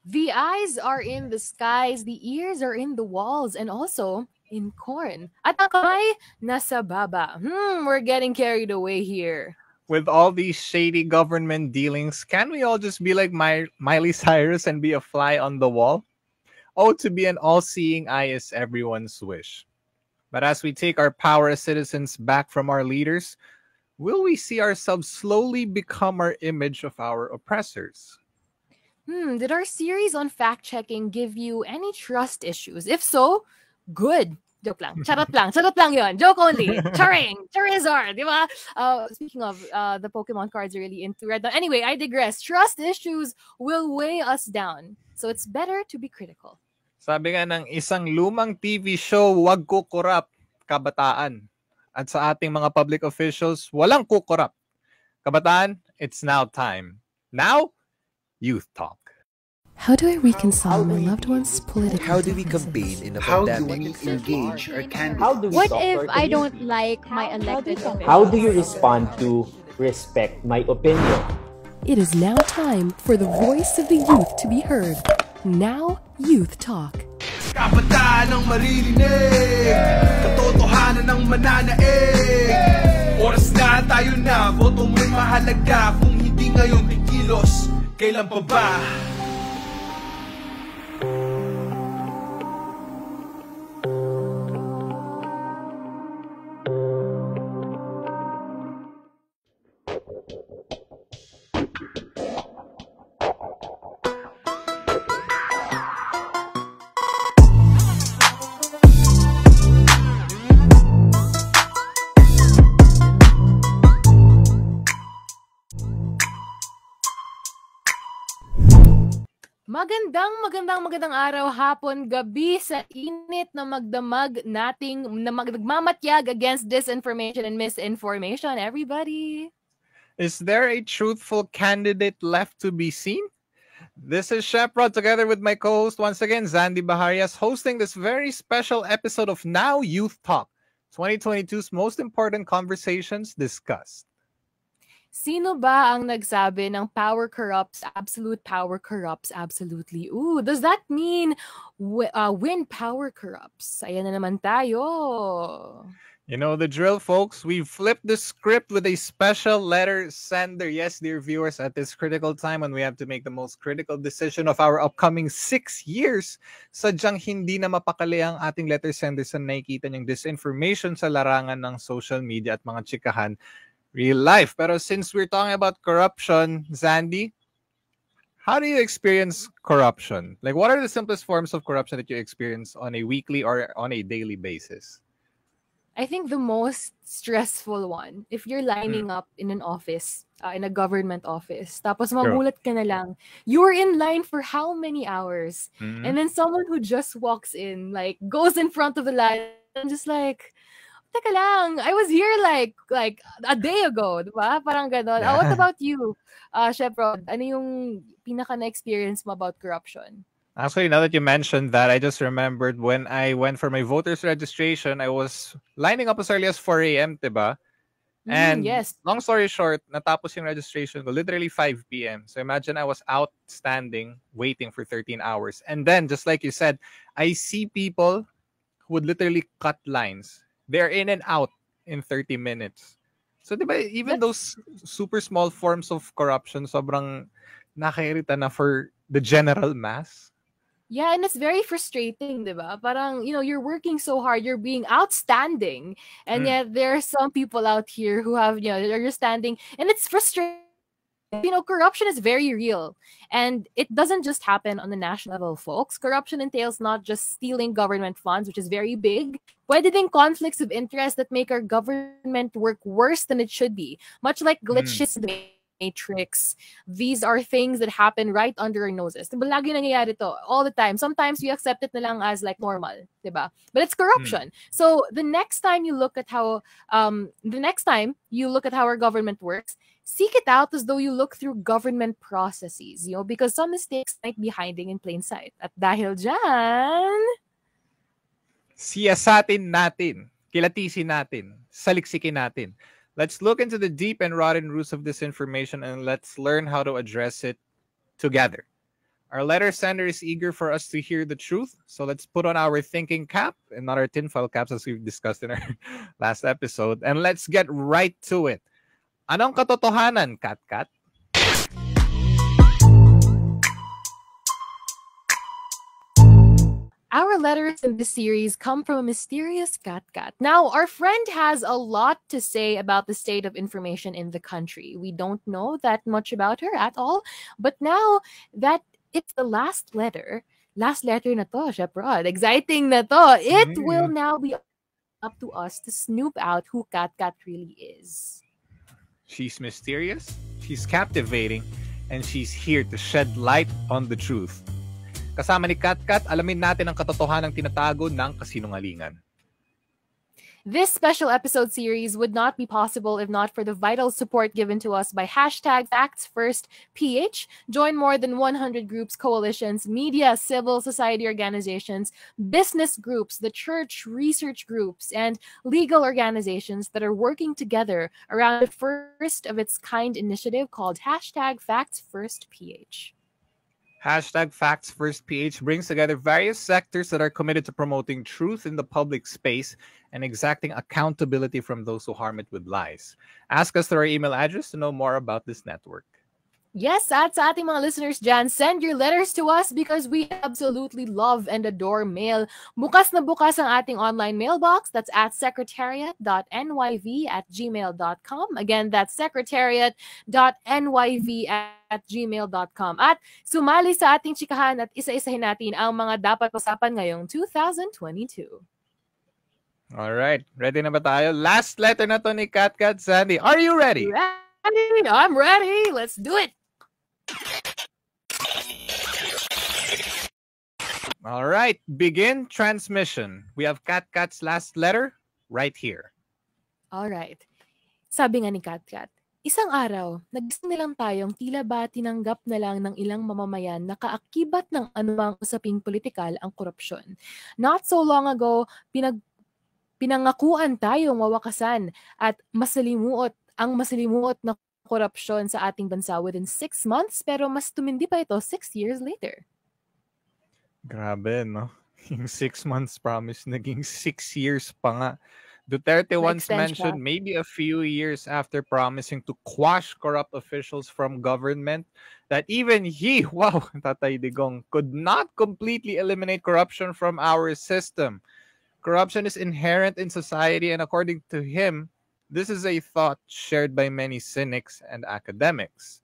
The eyes are in the skies, the ears are in the walls, and also in corn. At ang kamay, nasa baba. We're getting carried away here. With all these shady government dealings, can we all just be like Miley Cyrus and be a fly on the wall? Oh, to be an all-seeing eye is everyone's wish. But as we take our power as citizens back from our leaders, will we see ourselves slowly become our image of our oppressors? Did our series on fact-checking give you any trust issues? If so, good. Joke lang. Charot lang. Charot lang yun. Joke only. Charing. Charizard. Di ba? Speaking of, the Pokemon cards are really into red. Anyway, I digress. Trust issues will weigh us down. So it's better to be critical. Sabi nga ng isang lumang TV show, wag kukurap, kabataan. At sa ating mga public officials, walang kukurap. Kabataan, it's now time. Now, Youth Talk. How do I reconcile my loved one's political How do we differences? campaign in a How do pandemic? we engage our candidates? How do we What talk to if our I community? don't like my elected official? How do you respond to respect my opinion? It is now time for the voice of the youth to be heard. Now, Youth Talk. Kabataan ang maririnig, katotohanan ang mananaig. Oras na tayo na, boto mo'y mahalaga. Kung hindi ngayon kikilos, kailan pa ba? Magandang araw, hapon, gabi sa init na magdamag nating na magmamatyag against disinformation and misinformation, everybody. Is there a truthful candidate left to be seen? This is Sheprod together with my co-host once again, Zandy Baharias, hosting this very special episode of Now Youth Talk, 2022's most important conversations discussed. Sino ba ang nagsabi ng power corrupts, absolute power corrupts absolutely? Ooh, does that mean when power corrupts? Ayan na naman tayo. You know the drill, folks. We've flipped the script with a special letter sender. Yes, dear viewers, at this critical time when we have to make the most critical decision of our upcoming 6 years, sadyang hindi na mapakali ang ating letter sender sa nakikita niyang disinformation sa larangan ng social media at mga chikahan real life. Pero since we're talking about corruption, Zandy, how do you experience corruption? Like, what are the simplest forms of corruption that you experience on a weekly or on a daily basis? I think the most stressful one, if you're lining up in an office, in a government office, tapos magulat ka na lang, you were in line for how many hours? And then someone who just walks in, like, goes in front of the line and just like, teka lang, I was here like a day ago, diba? Parang ganon. Yeah. What about you, Sheprod? Ano yung pinaka na-experience mo about corruption? Actually, now that you mentioned that, I just remembered when I went for my voter's registration, I was lining up as early as 4 a.m., diba? And yes. long story short, natapos yung registration ko literally 5 p.m. So imagine I was outstanding, waiting for 13 hours. And then, just like you said, I see people who would literally cut lines. They're in and out in 30 minutes. So, diba, even those super small forms of corruption, sobrang nakairita na for the general mass. Yeah, and it's very frustrating, diba? Parang, you're working so hard, you're being outstanding, and yet there are some people out here who have, you're standing, and it's frustrating. Corruption is very real. And it doesn't just happen on the national level, folks. Corruption entails not just stealing government funds, which is very big, pwede ding conflicts of interest that make our government work worse than it should be. Much like glitches in the matrix, these are things that happen right under our noses. Diba, lagi nangyayari to all the time. Sometimes we accept it na lang as like normal, diba? But it's corruption. So the next time you look at how our government works, seek it out as though you look through government processes, because some mistakes might be hiding in plain sight. At dahil dyan, siyasatin natin, kilatisin natin, saliksikin natin. Let's look into the deep and rotten roots of disinformation and let's learn how to address it together. Our letter sender is eager for us to hear the truth. So let's put on our thinking cap and not our tinfoil caps as we've discussed in our last episode. And let's get right to it. Anong katotohanan, Katkat? Our letters in this series come from a mysterious Katkat. Now, our friend has a lot to say about the state of information in the country. We don't know that much about her at all, but now that it's the last letter na to, syempre, exciting na to. It will now be up to us to snoop out who Katkat really is. She's mysterious, she's captivating, and she's here to shed light on the truth. Kasama ni Katkat, alamin natin ang katotohanan ng tinatago ng kasinungalingan. This special episode series would not be possible if not for the vital support given to us by #FactsFirstPH. Join more than 100 groups, coalitions, media, civil society organizations, business groups, the church, research groups, and legal organizations that are working together around the first of its kind initiative called #FactsFirstPH. #FactsFirstPH brings together various sectors that are committed to promoting truth in the public space and exacting accountability from those who harm it with lies. Ask us through our email address to know more about this network. Yes, at sa ating mga listeners dyan, send your letters to us because we absolutely love and adore mail. Bukas na bukas ang ating online mailbox. That's at secretariat.nyv@gmail.com. Again, that's secretariat.nyv@gmail.com. At sumali sa ating chikahan at isa-isahin natin ang mga dapat usapan ngayong 2022. Alright, ready na ba tayo? Last letter na to ni Katkat. Sandy, are you ready? Ready? I'm ready. Let's do it. All right, begin transmission. We have Katkat's last letter right here. All right. Sabi nga ni Katkat, isang araw, nagising nilang tayong tila ba tinanggap na lang ng ilang mamamayan na kaakibat ng anumang usaping politikal ang korupsyon. Not so long ago, pinangakuan tayong wawakasan at masalimuot na korupsyon sa ating bansa within 6 months, pero mas tumindi pa ito 6 years later. Grabe, no? Yung 6 months promise, naging 6 years pa nga. Duterte once mentioned maybe a few years after promising to quash corrupt officials from government that even he, wow, Tatay Digong, could not completely eliminate corruption from our system. Corruption is inherent in society, and according to him, this is a thought shared by many cynics and academics.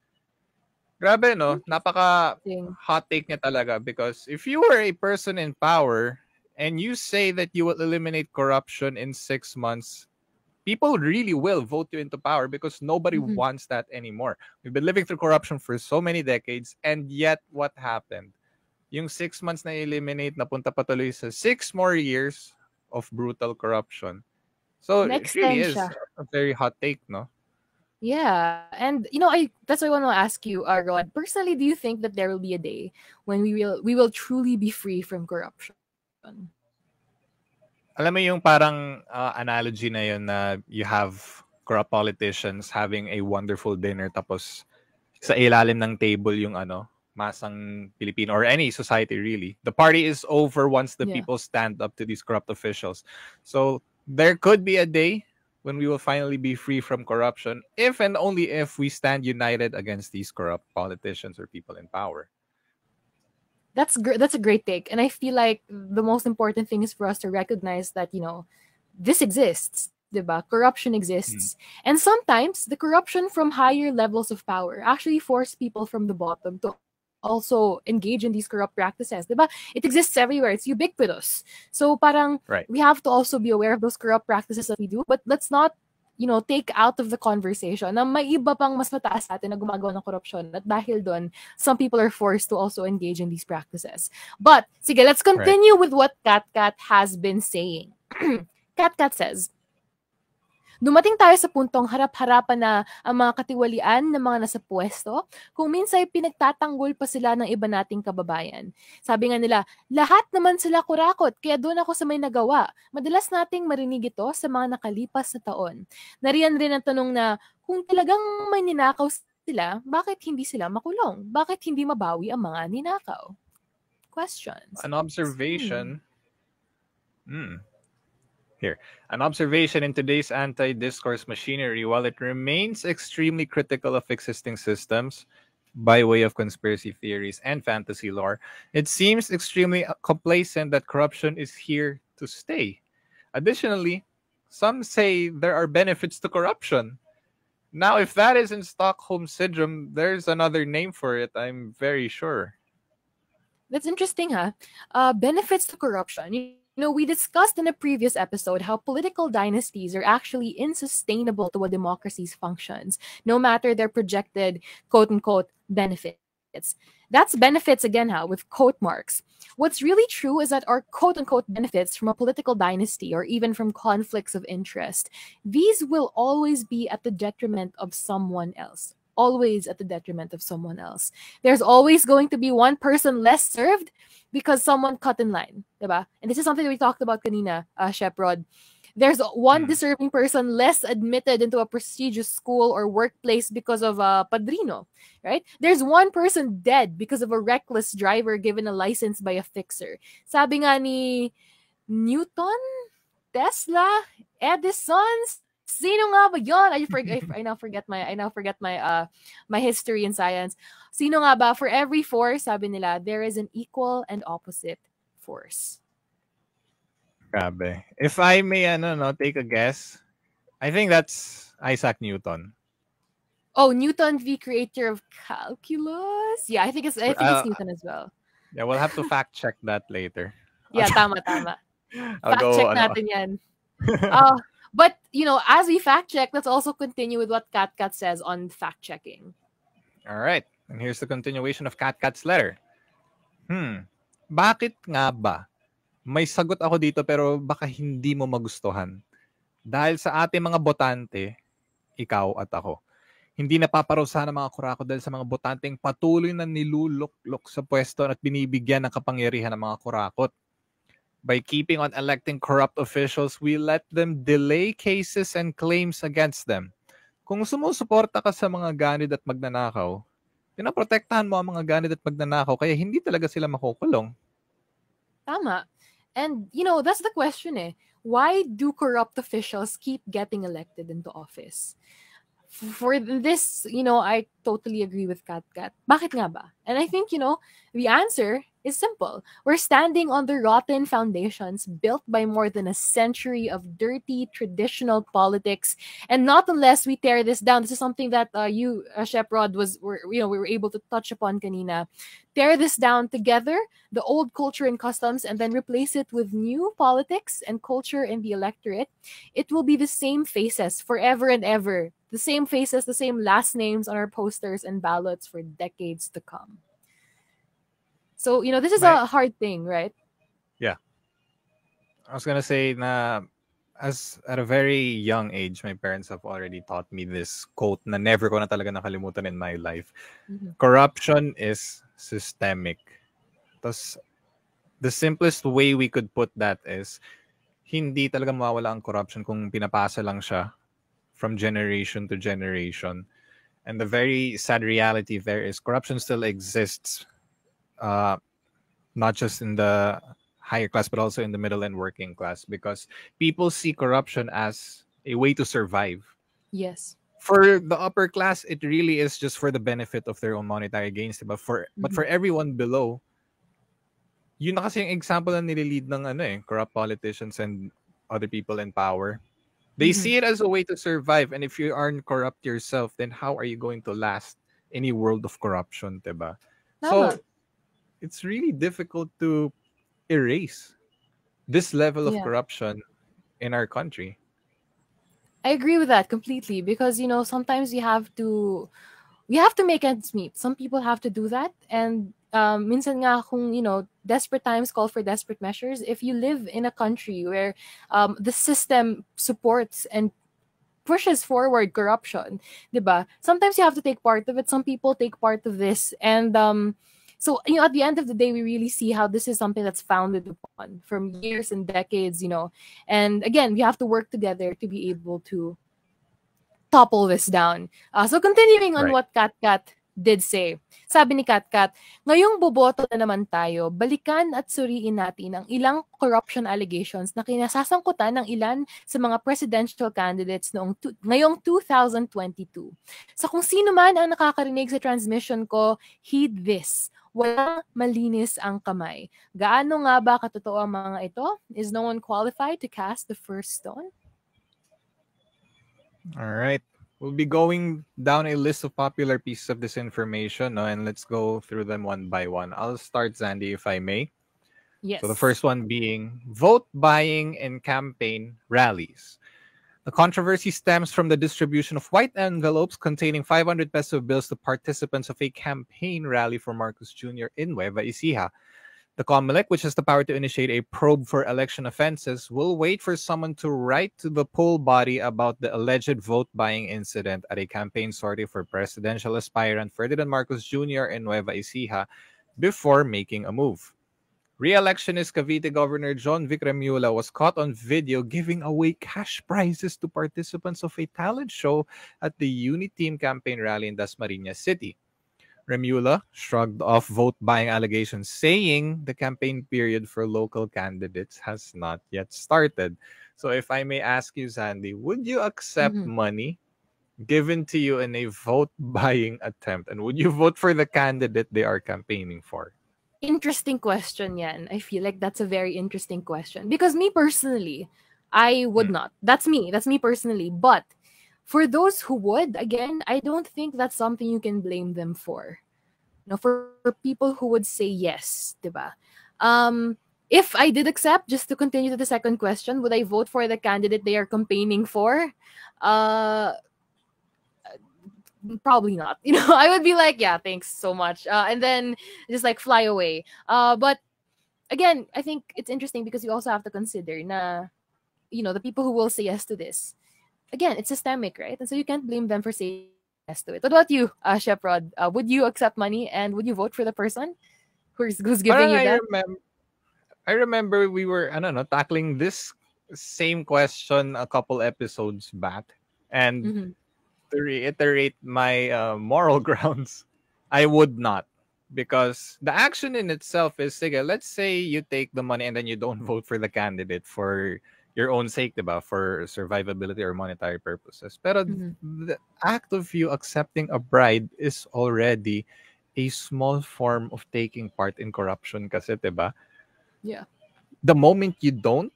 Grabe, no? Napaka hot take niya talaga, because if you were a person in power and you say that you will eliminate corruption in 6 months, people really will vote you into power because nobody wants that anymore. We've been living through corruption for so many decades, and yet what happened? Yung 6 months na eliminate, napunta patuloy sa 6 more years of brutal corruption. So it really is a very hot take, no? Yeah, and that's what I want to ask you, Rod. Personally, do you think that there will be a day when we will truly be free from corruption? Alam mo yung parang analogy na yun na you have corrupt politicians having a wonderful dinner tapos sa ilalim ng table yung masang Pilipino or any society really. The party is over once the people stand up to these corrupt officials. So there could be a day when we will finally be free from corruption, if and only if we stand united against these corrupt politicians or people in power. That's a great take. And I feel like the most important thing is for us to recognize that, this exists. Diba? Corruption exists. And sometimes the corruption from higher levels of power actually force people from the bottom to also engage in these corrupt practices. Diba? It exists everywhere. It's ubiquitous. So parang we have to also be aware of those corrupt practices that we do, but let's not, take out of the conversation na may iba pang mas mataas natin na gumagawa ng korupsyon at dahil doon, some people are forced to also engage in these practices. But, sige, let's continue with what Katkat has been saying. Katkat says, dumating tayo sa puntong harap-harapan na ang mga katiwalian ng mga nasa pwesto kung minsan pinagtatanggol pa sila ng iba nating kababayan. Sabi nga nila, lahat naman sila kurakot, kaya doon ako sa may nagawa. Madalas nating marinig ito sa mga nakalipas na taon. Nariyan rin ang tanong na kung talagang may ninakaw nila, bakit hindi sila makulong? Bakit hindi mabawi ang mga ninakaw? Questions. An observation. Here. An observation in today's anti-discourse machinery, while it remains extremely critical of existing systems by way of conspiracy theories and fantasy lore, it seems extremely complacent that corruption is here to stay. Additionally, some say there are benefits to corruption. Now, if that isn't Stockholm Syndrome, there's another name for it, I'm very sure. That's interesting, huh? Benefits to corruption. You know, we discussed in a previous episode how political dynasties are actually insustainable to a democracy's functions, no matter their projected quote-unquote benefits. That's benefits again, how with quote marks. What's really true is that our quote-unquote benefits from a political dynasty or even from conflicts of interest, these will always be at the detriment of someone else. Always at the detriment of someone else. There's always going to be one person less served because someone cut in line, diba? And this is something that we talked about kanina, Shep Rod. There's one deserving person less admitted into a prestigious school or workplace because of a padrino, right? There's one person dead because of a reckless driver given a license by a fixer. Sabi nga ni Newton, Tesla, Edison, sino nga ba yon? I now forget my my history in science. Sino nga ba? For every force, sabi nila, there is an equal and opposite force. Grabe. If I may take a guess, I think that's Isaac Newton. Oh, Newton, the creator of calculus? Yeah, I think it's Newton as well. Yeah, we'll have to fact check that later. Yeah, tama. I'll Fact go, check natin yan. But, you know, as we fact check, let's also continue with what Katkat says on fact checking. All right. And here's the continuation of Katkat's letter. Bakit nga ba? May sagot ako dito pero baka hindi mo magustuhan. Dahil sa ating mga botante, ikaw at ako, hindi napaparusahan ng mga kurako dahil sa mga botanteng patuloy na niluluklok sa pwesto at binibigyan ng kapangyarihan ng mga kurakot. By keeping on electing corrupt officials, we let them delay cases and claims against them. Kung sumusuporta ka sa mga ganid at magnanakaw, pinaprotektahan mo ang mga ganid at magnanakaw kaya hindi talaga sila makukulong. Tama. And, you know, that's the question eh. Why do corrupt officials keep getting elected into office? For this, you know, I totally agree with Katkat. Bakit nga ba? And I think, you know, the answer is simple. We're standing on the rotten foundations built by more than a century of dirty traditional politics, and not unless we tear this down. This is something that you, Shep Rod, we were able to touch upon kanina. Tear this down together, the old culture and customs, and then replace it with new politics and culture in the electorate. It will be the same faces forever and ever. The same faces, the same last names on our posters and ballots for decades to come. So, you know, this is a hard thing, right? Yeah. I was gonna say na as at a very young age, my parents have already taught me this quote na never ko na talaga nakalimutan in my life. Corruption is systemic. Tapos, the simplest way we could put that is hindi talaga mawawala ang corruption kung pinapasa lang siya from generation to generation. And the very sad reality there is corruption still exists. Not just in the higher class, but also in the middle and working class, because people see corruption as a way to survive. Yes. For the upper class, it really is just for the benefit of their own monetary gains. But for everyone below, yun na kasi yung example na nililid ng corrupt politicians and other people in power. They see it as a way to survive, and if you aren't corrupt yourself, then how are you going to last in a world of corruption, diba? So it's really difficult to erase this level of corruption in our country. I agree with that completely, because, you know, sometimes we have to make ends meet. Some people have to do that, and minsan nga kung, you know, desperate times call for desperate measures. If you live in a country where the system supports and pushes forward corruption, diba? Sometimes you have to take part of it. Some people take part of this, and so, you know, at the end of the day, we really see how this is something that's founded upon from years and decades, you know. And again, we have to work together to be able to topple this down. So continuing on Right. what Katkat did say. Sabi ni Katkat, ngayong boboto na naman tayo, balikan at suriin natin ang ilang corruption allegations na kinasasangkutan ng ilan sa mga presidential candidates ngayong 2022. Sa kung sino man ang nakakarinig sa transmission ko, heed this. Walang malinis ang kamay. Gaano nga ba katotoo ang mga ito? Is no one qualified to cast the first stone? All right. We'll be going down a list of popular pieces of this information, no, and let's go through them one by one. I'll start, Zandy, if I may. Yes. So the first one being vote buying and campaign rallies. The controversy stems from the distribution of white envelopes containing 500 peso bills to participants of a campaign rally for Marcos Jr. in Nueva Ecija. The COMELEC, which has the power to initiate a probe for election offenses, will wait for someone to write to the poll body about the alleged vote-buying incident at a campaign sortie for presidential aspirant Ferdinand Marcos Jr. in Nueva Ecija before making a move. Re-electionist Cavite Governor John Vic Remulla was caught on video giving away cash prizes to participants of a talent show at the Uniteam campaign rally in Dasmariñas City. Remulla shrugged off vote-buying allegations, saying the campaign period for local candidates has not yet started. So if I may ask you, Sandy, would you accept money given to you in a vote-buying attempt? And would you vote for the candidate they are campaigning for? Interesting question yan. I feel like that's a very interesting question. Because me personally, I would not. That's me. That's me personally. But for those who would, again, I don't think that's something you can blame them for. You know, for people who would say yes, diba? If I did accept, just to continue to the second question, would I vote for the candidate they are campaigning for? Probably not. You know, I would be like, yeah, thanks so much. And then just like fly away. But again, I think it's interesting because you also have to consider na, you know, the people who will say yes to this. Again, it's systemic, right? And so you can't blame them for saying yes to it. What about you, Sheprod? Would you accept money and would you vote for the person who's giving you that? I remember we were, I don't know, tackling this same question a couple episodes back. And to reiterate my moral grounds, I would not. Because the action in itself is, sige, let's say you take the money and then you don't vote for the candidate for your own sake, diba? For survivability or monetary purposes. Pero the act of you accepting a bribe is already a small form of taking part in corruption kasi, diba? Yeah. The moment you don't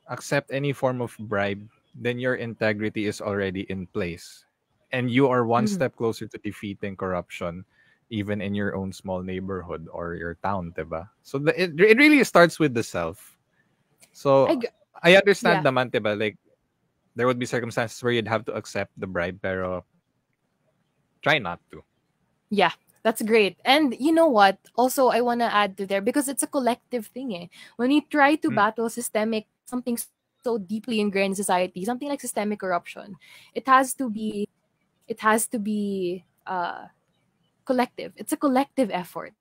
accept any form of bribe, then your integrity is already in place. And you are one step closer to defeating corruption, even in your own small neighborhood or your town, diba? So it really starts with the self. So I understand naman, diba? Like, there would be circumstances where you'd have to accept the bribe, pero try not to. Yeah, that's great. And you know what? Also, I want to add to there, because it's a collective thing. Eh. When you try to battle something so deeply ingrained in society, something like systemic corruption, it has to be collective. It's a collective effort.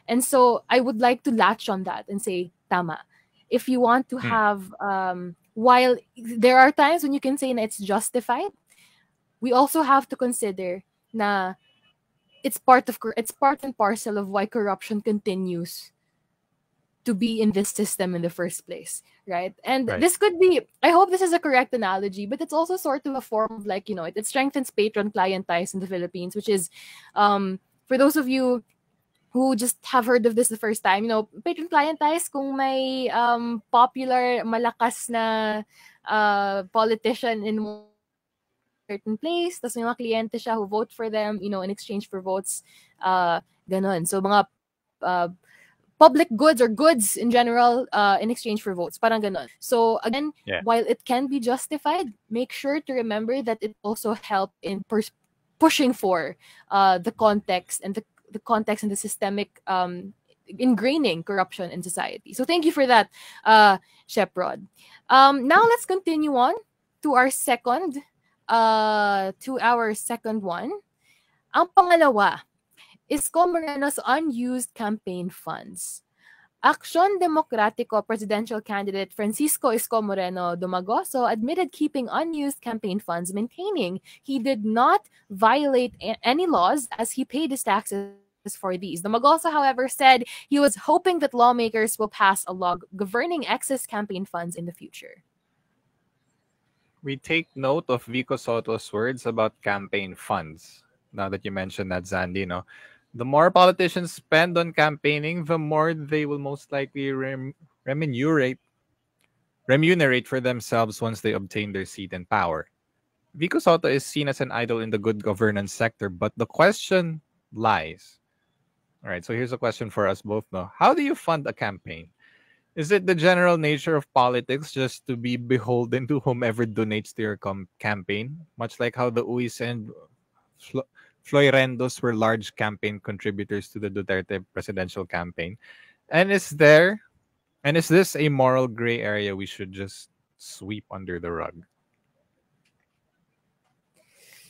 And so I would like to latch on that and say, tama. If you want to have, while there are times when you can say na it's justified, we also have to consider na it's part and parcel of why corruption continues to be in this system in the first place, right? And this could be, I hope this is a correct analogy, but it's also sort of a form of, like, you know, it strengthens patron-client ties in the Philippines, which is, for those of you who just have heard of this the first time, you know, patron-client ties, kung may popular, malakas na politician in one certain place, tapos may mga kliyente siya who vote for them, you know, in exchange for votes, ganon. So, mga public goods or goods in general in exchange for votes, parang ganon. So, again, while it can be justified, make sure to remember that it also helped in pushing for the context and the context and the systemic ingraining corruption in society. So thank you for that, Sheprod. Now let's continue on to our second one. Ang pangalawa is Comoreno's unused campaign funds. Acción Democrático presidential candidate Francisco Isko Moreno Dumagoso admitted keeping unused campaign funds, maintaining he did not violate any laws as he paid his taxes for these. Dumagoso, however, said he was hoping that lawmakers will pass a law governing excess campaign funds in the future. We take note of Vico Soto's words about campaign funds. Now that you mentioned that, Zandy, no? The more politicians spend on campaigning, the more they will most likely remunerate for themselves once they obtain their seat and power. Vico Soto is seen as an idol in the good governance sector, but the question lies. All right, so here's a question for us both now. How do you fund a campaign? Is it the general nature of politics just to be beholden to whomever donates to your campaign? Much like how the Uis and Florendos were large campaign contributors to the Duterte presidential campaign. And is this a moral gray area we should just sweep under the rug?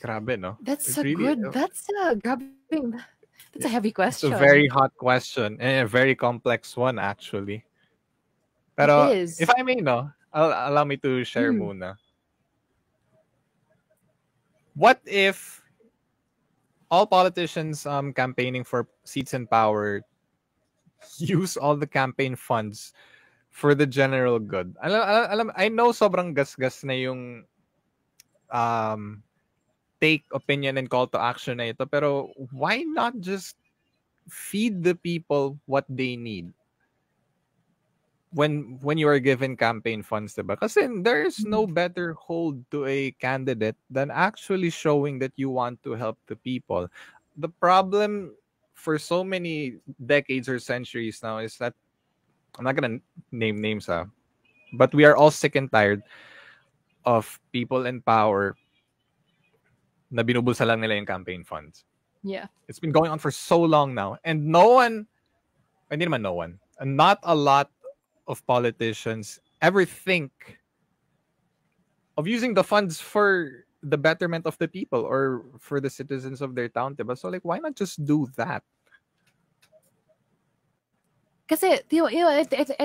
Grabe, no? That's a heavy question. It's a very hot question and a very complex one, actually. Pero It is. if I may, no, allow me to share muna. What if all politicians campaigning for seats in power use all the campaign funds for the general good? I know sobrang gasgas na yung take, opinion, and call to action na ito, pero why not just feed the people what they need when you are given campaign funds, diba? Kasi there's no better hold to a candidate than actually showing that you want to help the people. The problem for so many decades or centuries now is that, I'm not gonna name names, but we are all sick and tired of people in power na binubulsa lang nila yung campaign funds. Yeah. It's been going on for so long now. And not a lot of politicians ever think of using the funds for the betterment of the people or for the citizens of their town, diba? So like, why not just do that? Kasi,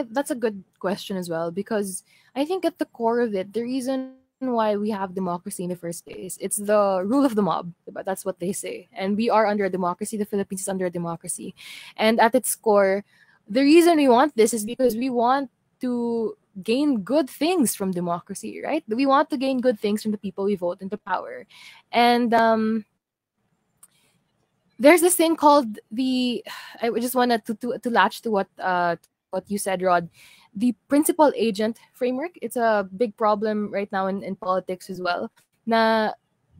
that's a good question as well, because I think at the core of it, the reason why we have democracy in the first place, it's the rule of the mob, but that's what they say, and we are under a democracy. The Philippines is under a democracy, and at its core, the reason we want this is because we want to gain good things from democracy, right? We want to gain good things from the people we vote into power, and there's this thing called I just wanted to latch to what you said, Rod. The principal agent framework, it's a big problem right now in politics as well. Na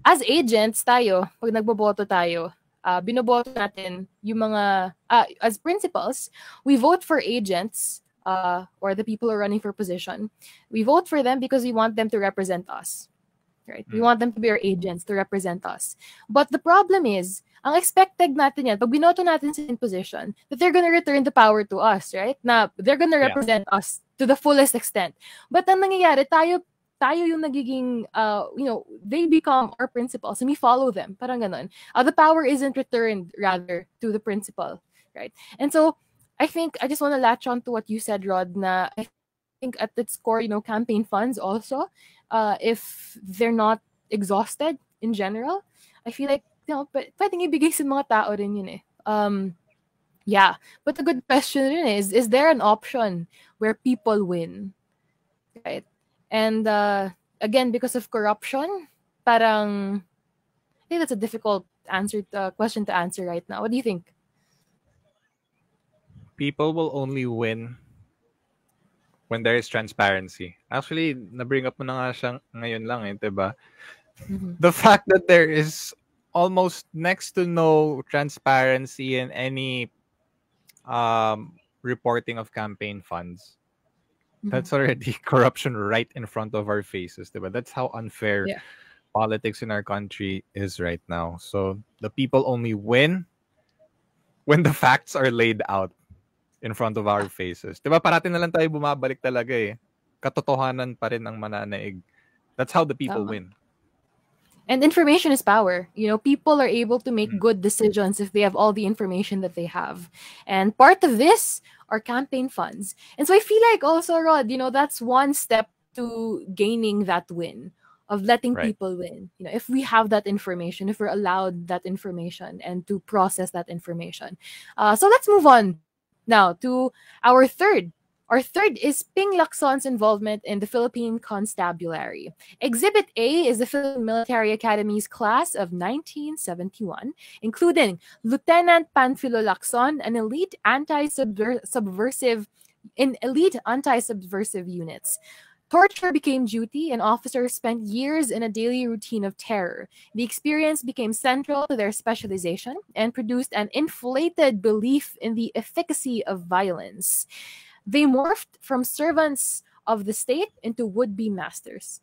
as agents tayo, pag nagboboto tayo, binoboto natin yung mga, as principals, we vote for agents or the people who are running for position. We vote for them because we want them to represent us. Right? We want them to be our agents, to represent us. But the problem is, ang expected natin yan, pag binoto natin sa position, that they're gonna return the power to us, right? Na they're gonna represent us to the fullest extent. But ang nangyayari, tayo yung nagiging, they become our principals and we follow them. Parang ganon. The power isn't returned, rather, to the principal, right? And so, I think, I just want to latch on to what you said, Rod, na I think at its core, campaign funds also, if they're not exhausted in general, I feel like, but pwedeng ibigay sa mga tao rin yun eh. Yeah, but the good question rin is there an option where people win? Right? And again, because of corruption, parang, I think that's a difficult question to answer right now. What do you think? People will only win when there is transparency. Actually, na-bring up mo na nga siya ngayon lang, diba? Mm-hmm. The fact that there is almost next to no transparency in any reporting of campaign funds, that's already corruption right in front of our faces, diba? That's how unfair politics in our country is right now. So the people only win when the facts are laid out in front of our faces. Diba? Parati na lang tayo bumabalik talaga eh. Katotohanan pa rin ang mananaig. That's how the people win. And information is power. People are able to make good decisions if they have all the information that they have. And part of this are campaign funds. And so I feel like also, Rod, that's one step to gaining that win of letting Right. people win. If we have that information, if we're allowed that information and to process that information. So let's move on now to our third. Our third is Ping Lacson's involvement in the Philippine Constabulary. Exhibit A is the Philippine Military Academy's class of 1971, including Lieutenant Panfilo Lacson, an elite anti-subversive units. Torture became duty, and officers spent years in a daily routine of terror. The experience became central to their specialization and produced an inflated belief in the efficacy of violence. They morphed from servants of the state into would-be masters.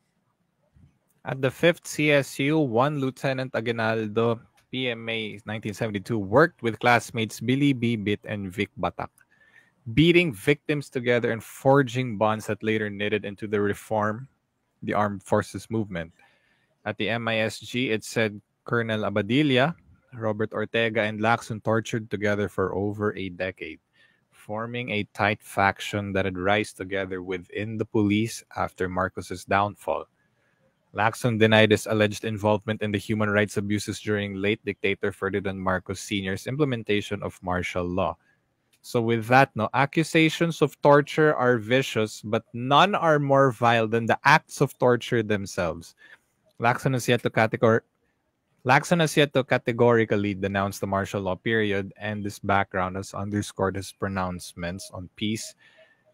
At the 5th CSU, one Lieutenant Aguinaldo, PMA 1972, worked with classmates Billy B. Bit and Vic Batak, beating victims together and forging bonds that later knitted into the Armed Forces movement. At the MISG, it said Colonel Abadilla, Robert Ortega, and Lacson tortured together for over a decade, forming a tight faction that had rise together within the police after Marcos's downfall. Lacson denied his alleged involvement in the human rights abuses during late dictator Ferdinand Marcos Sr.'s implementation of martial law. So with that, accusations of torture are vicious, but none are more vile than the acts of torture themselves. Lacson has yet to categorically denounce the martial law period, and this background has underscored his pronouncements on peace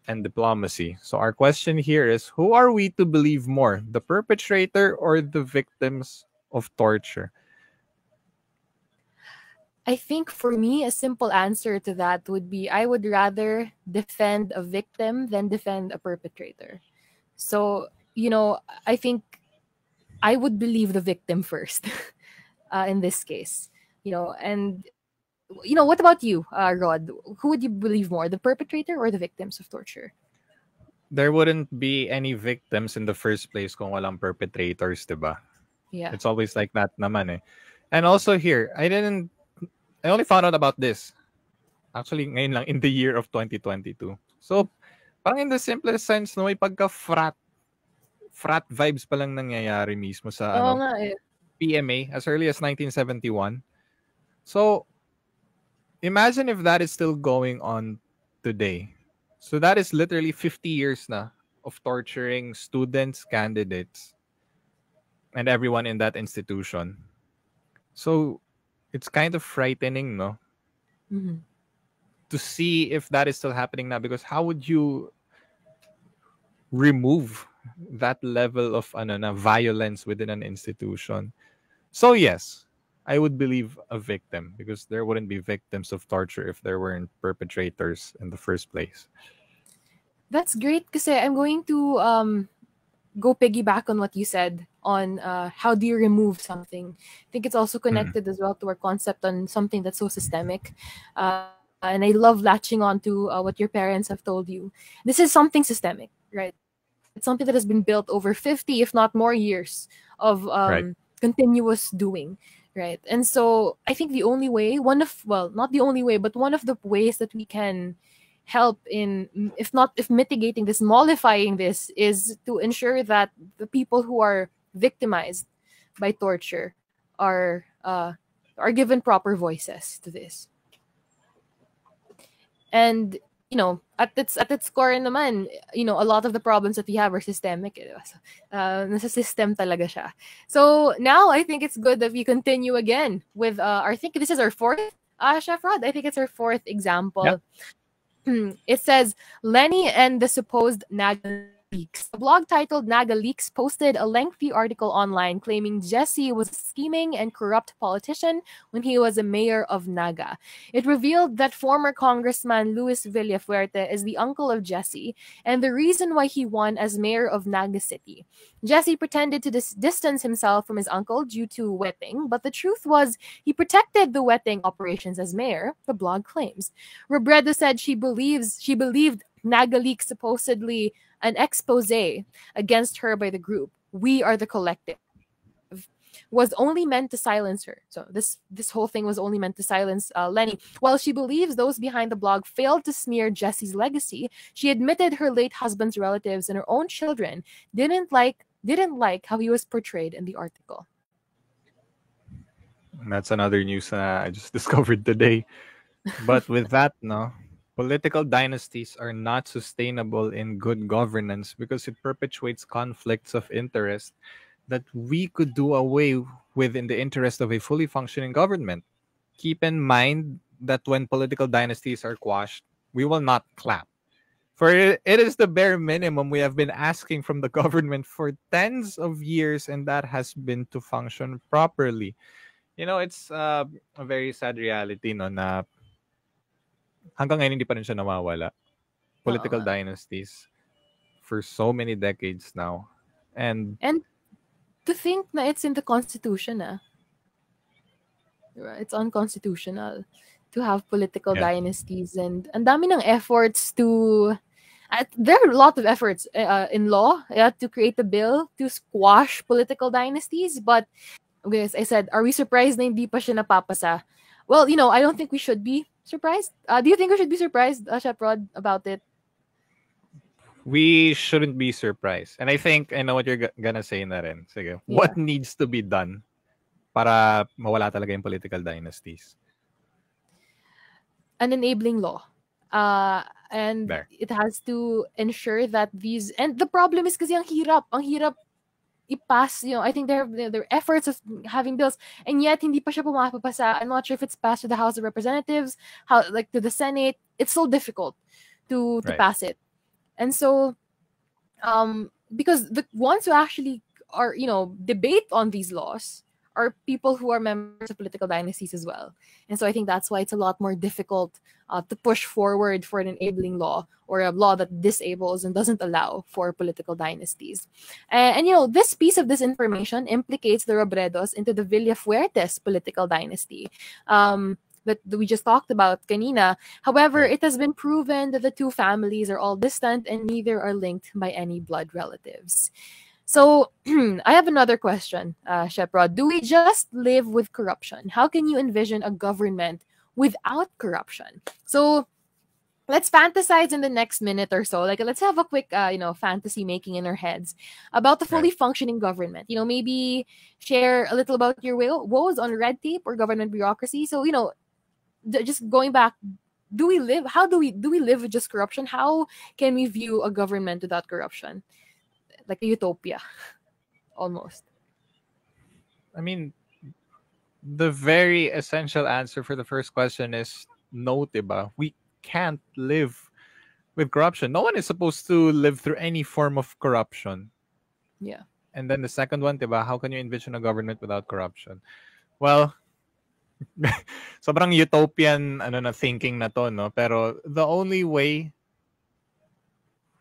and diplomacy. So our question here is, who are we to believe more, the perpetrator or the victims of torture? I think for me, a simple answer to that would be I would rather defend a victim than defend a perpetrator. So, I think I would believe the victim first in this case. And what about you, Rod? Who would you believe more, the perpetrator or the victims of torture? There wouldn't be any victims in the first place kung walang perpetrators, diba? Yeah. It's always like that naman eh. And also here, I only found out about this actually ngayon lang in the year of 2022. So, parang in the simplest sense, may pagka-frat vibes pa lang nangyayari mismo sa PMA as early as 1971. So, imagine if that is still going on today. So, that is literally 50 years na of torturing students, candidates, and everyone in that institution. So, it's kind of frightening, no? Mm-hmm. To see if that is still happening now, because how would you remove that level of violence within an institution? So yes, I would believe a victim, because there wouldn't be victims of torture if there weren't perpetrators in the first place. That's great kasi I'm going to go piggyback on what you said on how do you remove something. I think it's also connected as well to our concept on something that's so systemic. And I love latching on to what your parents have told you. This is something systemic, right? It's something that has been built over 50, if not more years of continuous doing, right? And so I think the only way, not the only way, but one of the ways that we can help in, if mitigating this, mollifying this, is to ensure that the people who are victimized by torture are given proper voices to this. And at its core naman, a lot of the problems that we have are systemic. Nasa system talaga siya. So now I think it's good that we continue again with I think this is our fourth, Chef Rod. I think it's our fourth example. Yep. It says Lenny and the supposed Naga Leaks. A blog titled Naga Leaks posted a lengthy article online claiming Jesse was a scheming and corrupt politician when he was a mayor of Naga. It revealed that former Congressman Luis Villafuerte is the uncle of Jesse and the reason why he won as mayor of Naga City. Jesse pretended to distance himself from his uncle due to wetting, but the truth was he protected the wetting operations as mayor, the blog claims. Robredo said she believed Naga Leaks supposedly an expose against her by the group. We are the collective. was only meant to silence her. So this whole thing was only meant to silence Lenny. While she believes those behind the blog failed to smear Jesse's legacy, she admitted her late husband's relatives and her own children didn't like how he was portrayed in the article. That's another news I just discovered today. But with that, no, political dynasties are not sustainable in good governance because it perpetuates conflicts of interest that we could do away with in the interest of a fully functioning government. Keep in mind that when political dynasties are quashed, we will not clap. For it is the bare minimum we have been asking from the government for tens of years, and that has been to function properly. It's a very sad reality, no, na hanggang ngayon hindi pa rin siya nawawala. Political dynasties for so many decades now. And to think na it's in the Constitution, it's unconstitutional to have political dynasties, and ang dami ng efforts to there are a lot of efforts in law to create a bill to squash political dynasties, but as I said, are we surprised na hindi pa siya napapasa? Well, I don't think we should be surprised. Do you think we should be surprised, Sheprod, about it? We shouldn't be surprised. And I think I know what you're gonna say na rin. Sige. Yeah. What needs to be done para mawala talaga yung political dynasties? An enabling law. And it has to ensure that these... And the problem is kasi ang hirap i-pass, I think there are efforts of having bills, and yet hindi pa siya pumapasa. I'm not sure if it's passed to the House of Representatives, to the Senate. It's so difficult to pass it. And so, because the ones who actually are, debate on these laws are people who are members of political dynasties as well. And so I think that's why it's a lot more difficult to push forward for an enabling law or a law that disables and doesn't allow for political dynasties. And this piece of disinformation implicates the Robredos into the Villafuertes political dynasty that we just talked about kanina. However, it has been proven that the two families are all distant and neither are linked by any blood relatives. So I have another question, Sheprod. Do we just live with corruption? How can you envision a government without corruption? So let's fantasize in the next minute or so. Let's have a quick, fantasy making in our heads about the fully functioning government. Maybe share a little about your woes on red tape or government bureaucracy. So, just going back, do we live with just corruption? How can we view a government without corruption? Like a utopia, almost. I mean, the very essential answer for the first question is no, diba? We can't live with corruption. No one is supposed to live through any form of corruption. Yeah. And then the second one, diba? How can you envision a government without corruption? Well, sobrang utopian thinking na to, no? Pero the only way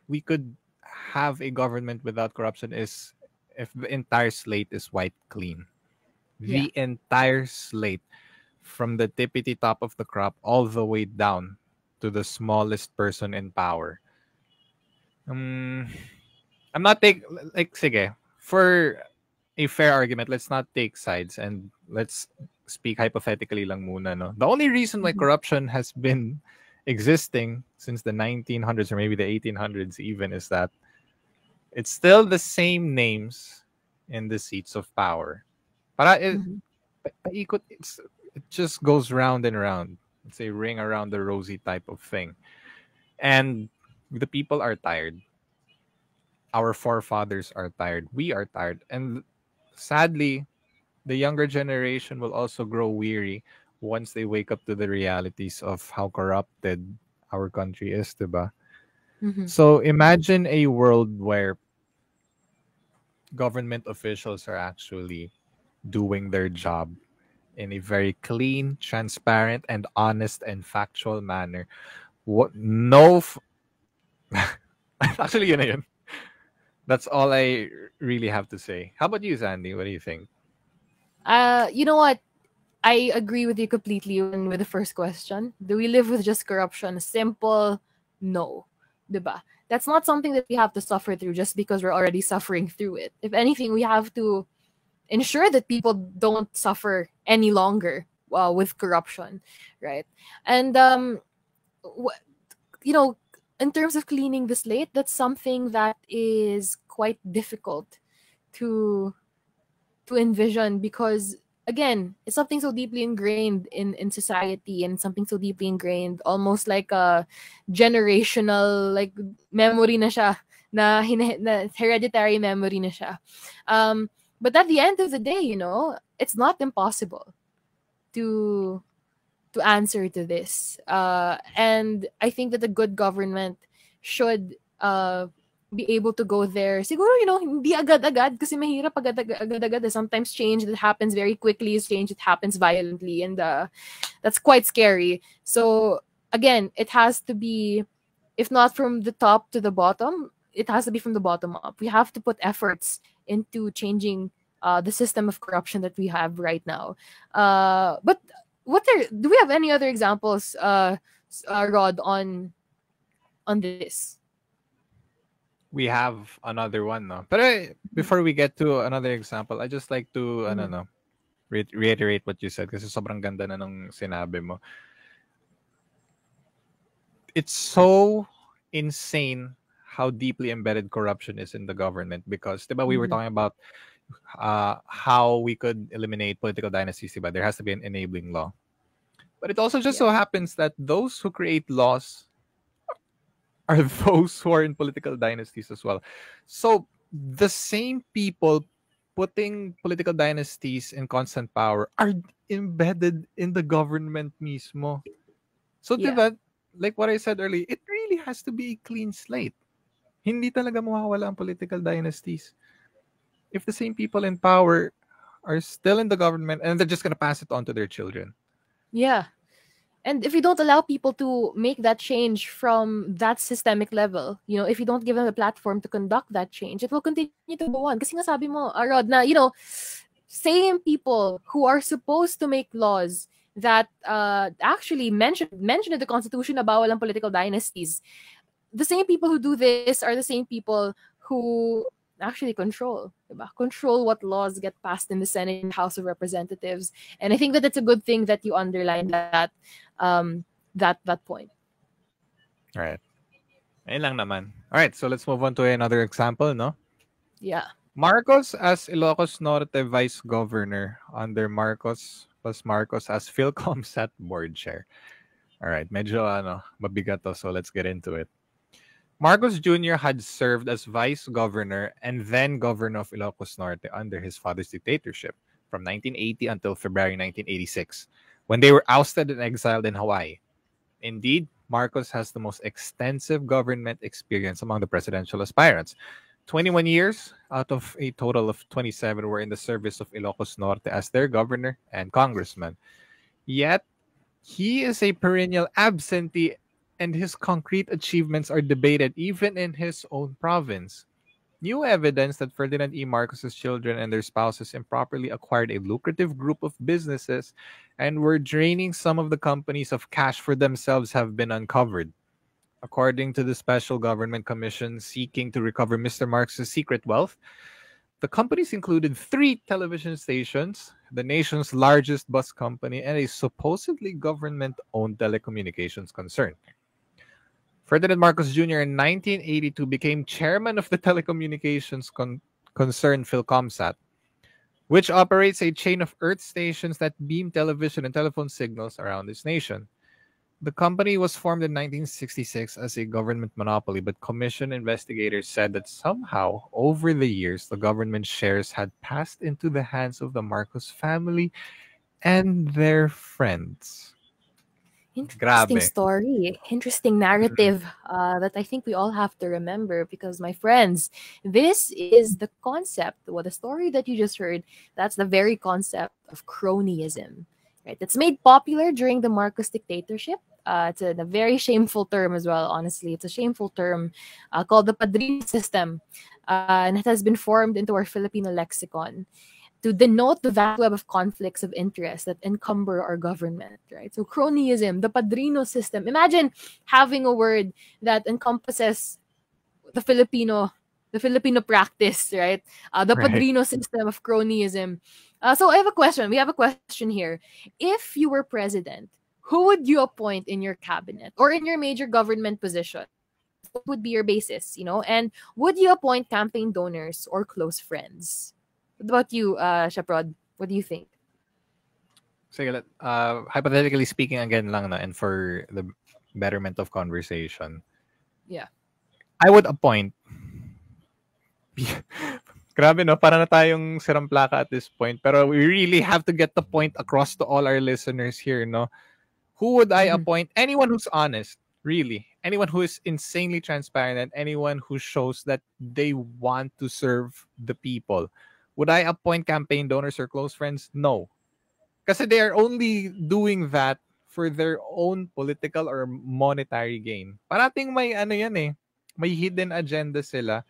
we could have a government without corruption is if the entire slate is wiped clean. The entire slate, from the tippity top of the crop all the way down to the smallest person in power. I'm not sige, for a fair argument, let's not take sides and let's speak hypothetically lang muna, no? The only reason why corruption has been existing since the 1900s or maybe the 1800s even is that it's still the same names in the seats of power. It just goes round and round. It's a ring around the rosy type of thing. And the people are tired. Our forefathers are tired. We are tired. And sadly, the younger generation will also grow weary once they wake up to the realities of how corrupted our country is, diba? So imagine a world where government officials are actually doing their job in a very clean, transparent, and honest and factual manner. Actually, yun na yun. That's all I really have to say. How about you, Sandy? What do you think? You know what? I agree with you completely with the first question. Do we live with just corruption? Simple, no. Diba? That's not something that we have to suffer through just because we're already suffering through it. If anything, we have to ensure that people don't suffer any longer with corruption, right? And wh- you know, in terms of cleaning the slate, that's something that is quite difficult to envision, because again, it's something so deeply ingrained in society, and something so deeply ingrained, almost like a generational like memory na siya, na hereditary memory na siya. But at the end of the day, it's not impossible to answer to this. And I think that a good government should be able to go there. Siguro, hindi agad-agad, kasi mahirap agad-agad. There's sometimes change that happens very quickly, is change that happens violently, and that's quite scary. So again, it has to be, if not from the top to the bottom, it has to be from the bottom up. We have to put efforts into changing the system of corruption that we have right now. But do we have any other examples, Rod, on this? We have another one, no? But before we get to another example, I just like to reiterate what you said, kasi sobrang ganda na nung sinabi mo. It's so insane how deeply embedded corruption is in the government, because diba, we were talking about how we could eliminate political dynasties, diba? There has to be an enabling law. But it also just so happens that those who create laws are those who are in political dynasties as well. So the same people putting political dynasties in constant power are embedded in the government mismo. So diba, like what I said earlier, it really has to be a clean slate. Hindi talaga mawawala ang political dynasties. If the same people in power are still in the government, and they're just going to pass it on to their children. Yeah. And if you don't allow people to make that change from that systemic level, if you don't give them a platform to conduct that change, it will continue to go on. Kasi nga sabi mo, Rod, na, same people who are supposed to make laws that actually mentioned in the Constitution about walang political dynasties, the same people who do this are the same people who actually control what laws get passed in the Senate and House of Representatives. And I think that it's a good thing that you underline that point. All right. Ayun lang naman. All right, so let's move on to another example, no? Yeah. Marcos as Ilocos Norte Vice Governor under Marcos plus Marcos as PhilComSat Board Chair. All right, medyo mabigat to, so let's get into it. Marcos Jr. had served as Vice Governor and then Governor of Ilocos Norte under his father's dictatorship from 1980 until February 1986, when they were ousted and exiled in Hawaii. Indeed, Marcos has the most extensive government experience among the presidential aspirants. 21 years out of a total of 27 were in the service of Ilocos Norte as their governor and congressman. Yet, he is a perennial absentee, and his concrete achievements are debated even in his own province. New evidence that Ferdinand E. Marcos's children and their spouses improperly acquired a lucrative group of businesses and were draining some of the companies of cash for themselves have been uncovered. According to the Special Government Commission seeking to recover Mr. Marcos's secret wealth, the companies included 3 television stations, the nation's largest bus company, and a supposedly government-owned telecommunications concern. Ferdinand Marcos Jr. in 1982 became chairman of the telecommunications concern PhilComSat, which operates a chain of earth stations that beam television and telephone signals around this nation. The company was formed in 1966 as a government monopoly, but commission investigators said that somehow, over the years, the government shares had passed into the hands of the Marcos family and their friends. Interesting story, interesting narrative that I think we all have to remember, because, my friends, this is the concept, the story that you just heard, that's the very concept of cronyism, right? It's made popular during the Marcos dictatorship. It's a very shameful term as well, honestly. It's a shameful term called the padrino system, and it has been formed into our Filipino lexicon to denote the vast web of conflicts of interest that encumber our government, right? So cronyism, the padrino system. Imagine having a word that encompasses the Filipino the Filipino practice, right? The Right. padrino system of cronyism. So I have a question. We have a question here. If you were president, who would you appoint in your cabinet or in your major government position? What would be your basis, And would you appoint campaign donors or close friends? What about you, Shaprod? What do you think? Sige, hypothetically speaking again lang na, and for the betterment of conversation, Yeah. I would appoint. Grabe no, para na tayong sirang plaka at this point. Pero we really have to get the point across to all our listeners here, no? Who would I appoint? Anyone who's honest, really. Anyone who is insanely transparent and anyone who shows that they want to serve the people. Would I appoint campaign donors or close friends? No. Kasi they are only doing that for their own political or monetary gain. Parating may ano yan eh. May hidden agenda sila.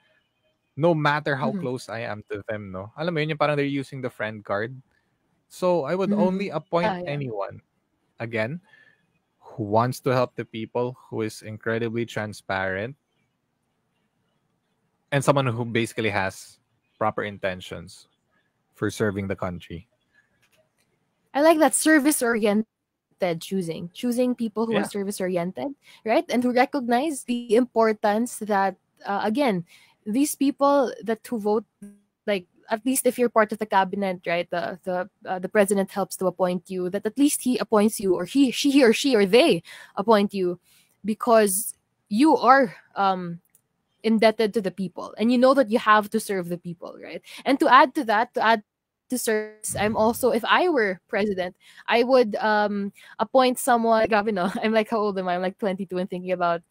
No matter how close I am to them, no? Alam mo yun, yung parang they're using the friend card. So I would only appoint Yeah. anyone, again, who wants to help the people, who is incredibly transparent, and someone who basically has proper intentions for serving the country. I like that service-oriented choosing people who are Yeah. service-oriented, right? And who recognize the importance that, again, these people that who vote, like, at least if you're part of the cabinet, right? The president helps to appoint you. That at least he appoints you, or he or she or they appoint you, because you are indebted to the people, and you know that you have to serve the people, right? And to add to that, to service, I'm also, if I were president, I would appoint someone. Grabe, no? I'm like, how old am I? I'm like 22 and thinking about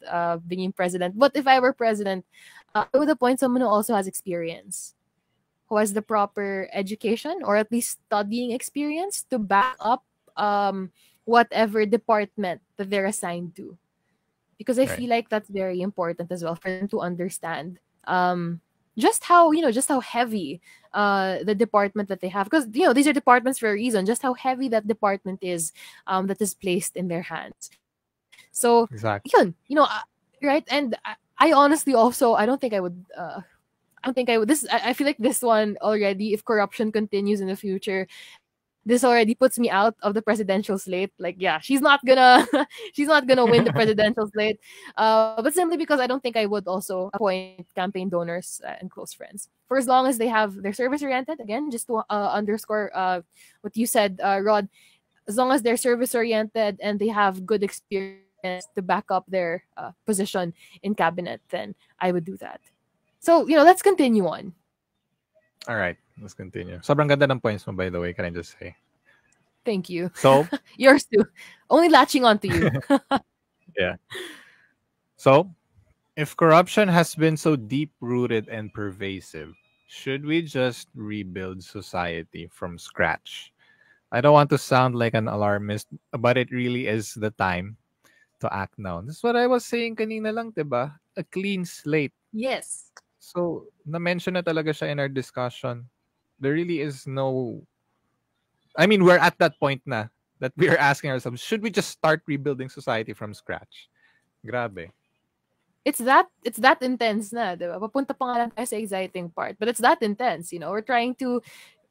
being president. But if I were president, I would appoint someone who also has experience, who has the proper education or at least studying experience to back up whatever department that they're assigned to. Because I Right. feel like that's very important as well for them to understand just how heavy the department that they have, because these are departments for a reason, just how heavy that department is, that is placed in their hands. So Exactly. yun, right? And I honestly also, I don't think I would I feel like this one already, if corruption continues in the future, this already puts me out of the presidential slate. Like, yeah, she's not gonna she's not gonna win the presidential slate. But simply because I don't think I would also appoint campaign donors and close friends. For as long as they're service oriented. Again, just to underscore what you said, Rod. As long as they're service oriented and they have good experience to back up their position in cabinet, then I would do that. So let's continue on. All right, let's continue. Sobrang ganda ng points mo, by the way, can I just say? Thank you. So, Yours too. Only latching on to you. yeah. So, if corruption has been so deep-rooted and pervasive, should we just rebuild society from scratch? I don't want to sound like an alarmist, but it really is the time to act now. This is what I was saying kanina lang, diba? A clean slate. Yes. So, na-mention na talaga siya in our discussion. There really is no... I mean, we're at that point na that we are asking ourselves, should we just start rebuilding society from scratch? Grabe. It's that intense na, diba? Papunta pa nga lang tayo sa exciting part. But it's that intense, We're trying to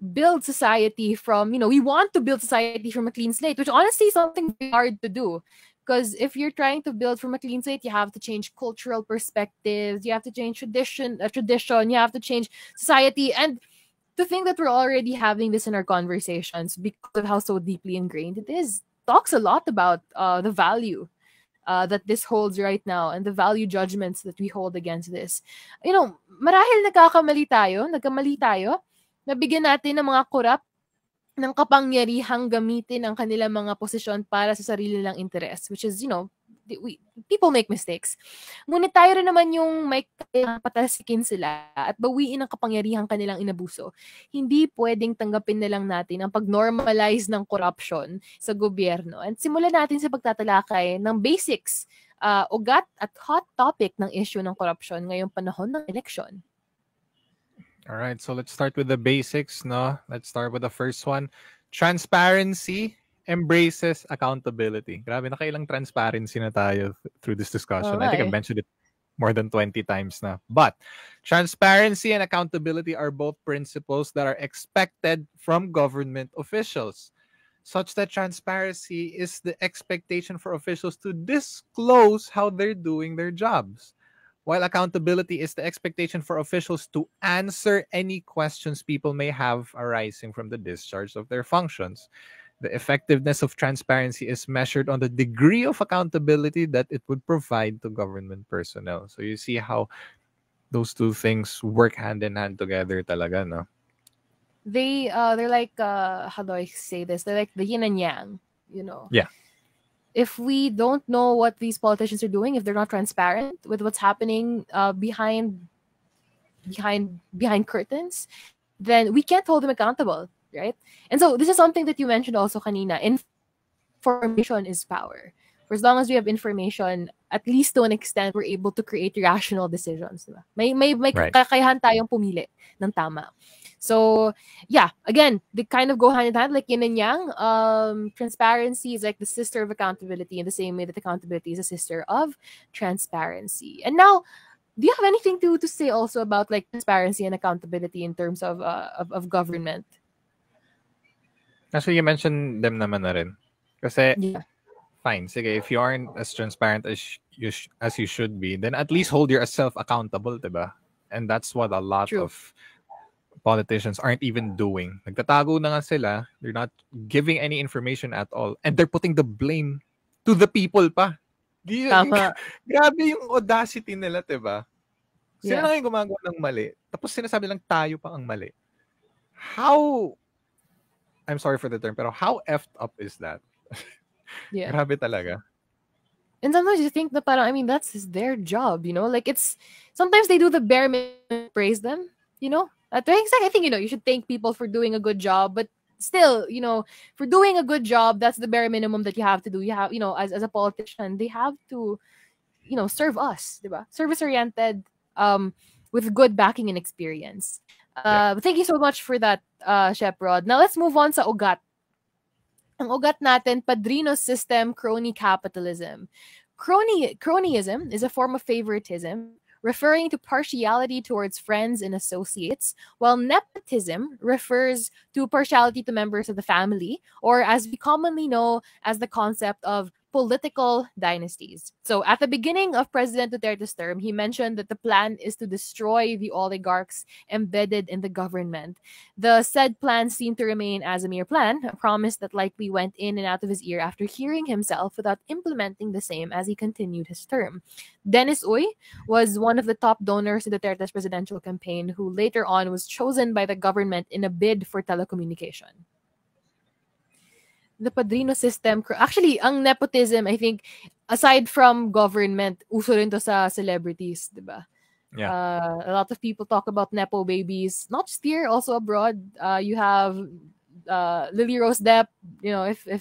build society from, we want to build society from a clean slate, which honestly is something very hard to do. Because if you're trying to build from a clean slate, you have to change cultural perspectives, you have to change tradition, you have to change society. And to think that we're already having this in our conversations because of how so deeply ingrained it is, talks a lot about the value that this holds right now and the value judgments that we hold against this. Marahil nagkamali tayo, nabigyan natin ng mga korap ng kapangyarihang gamitin ang kanilang mga posisyon para sa sarili nilang interes, which is, people make mistakes. Ngunit tayo rin naman yung may kayang patasikin sila at bawiin ang kapangyarihang kanilang inabuso. Hindi pwedeng tanggapin na lang natin ang pag-normalize ng corruption sa gobyerno. And simulan natin sa pagtatalakay ng basics, ugat at hot topic ng issue ng corruption ngayong panahon ng eleksyon. All right, so let's start with the basics, no? Let's start with the first one. Transparency embraces accountability. Grabe, nakailang transparency na tayo through this discussion. I think I mentioned it more than 20 times na. But transparency and accountability are both principles that are expected from government officials, such that transparency is the expectation for officials to disclose how they're doing their jobs, while accountability is the expectation for officials to answer any questions people may have arising from the discharge of their functions. The effectiveness of transparency is measured on the degree of accountability that it would provide to government personnel. So you see how those two things work hand in hand together talaga, no? They're like how do I say this? They're like the yin and yang, you know. Yeah. If we don't know what these politicians are doing, if they're not transparent with what's happening behind curtains, then we can't hold them accountable, right? And so this is something that you mentioned also kanina. Information is power. For as long as we have information, at least to an extent, we're able to create rational decisions. Diba? May Right. kakayahan tayong pumili ng tama. So, yeah, again, they kind of go hand in hand, like yin and yang. Transparency is like the sister of accountability in the same way that accountability is a sister of transparency. And now, do you have anything to say also about like transparency and accountability in terms of government? Actually, you mentioned them naman na rin. Kasi, Yeah. fine, sige, if you aren't as transparent as you should be, then at least hold yourself accountable, diba? And that's what a lot True. of politicians aren't even doing. Nagtatago na nga sila. They're not giving any information at all. And they're putting the blame to the people pa. Tama. Grabe yung audacity nila, diba? Sila Yeah. lang yung gumagawa ng mali. Tapos sinasabi lang tayo pa ang mali. How, I'm sorry for the term, pero how effed up is that? Yeah. Grabe talaga. And sometimes you think that parang, I mean, that's their job, you know? Like it's sometimes they do the bare minimum, praise them, you know? I think, you know, you should thank people for doing a good job, but still, you know, for doing a good job, that's the bare minimum that you have to do. You have, you know, as a politician, they have to, you know, serve us, diba? Service oriented, with good backing and experience. But thank you so much for that, Shep Rod. Now let's move on sa ugat. Ang ugat natin, padrino system, crony capitalism. Cronyism is a form of favoritism, referring to partiality towards friends and associates, while nepotism refers to partiality to members of the family, or as we commonly know as the concept of political dynasties. So at the beginning of President Duterte's term, he mentioned that the plan is to destroy the oligarchs embedded in the government. The said plan seemed to remain as a mere plan, a promise that likely went in and out of his ear after hearing himself without implementing the same as he continued his term. Dennis Uy was one of the top donors in Duterte's presidential campaign, who later on was chosen by the government in a bid for telecommunication. The padrino system, actually, ang nepotism, I think, aside from government, uso rin to sa celebrities, diba? Yeah. A lot of people talk about nepo babies, not just here, also abroad. You have Lily Rose Depp, you know, if you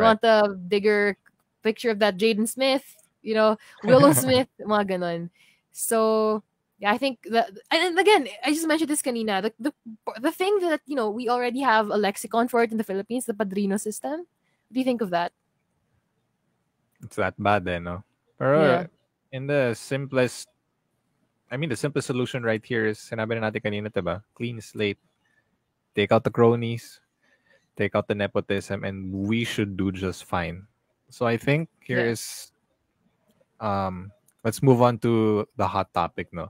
Right. want a bigger picture of that, Jaden Smith, you know, Willow Smith, mga ganon. So, yeah, I think that, and again, I just mentioned this kanina, the thing that, you know, we already have a lexicon for it in the Philippines, the padrino system. What do you think of that? It's that bad, eh, no? Pero Yeah. in the simplest solution right here is, sinabi na natin kanina, diba? Clean slate. Take out the cronies, take out the nepotism, and we should do just fine. So I think here Yeah. is, let's move on to the hot topic, no?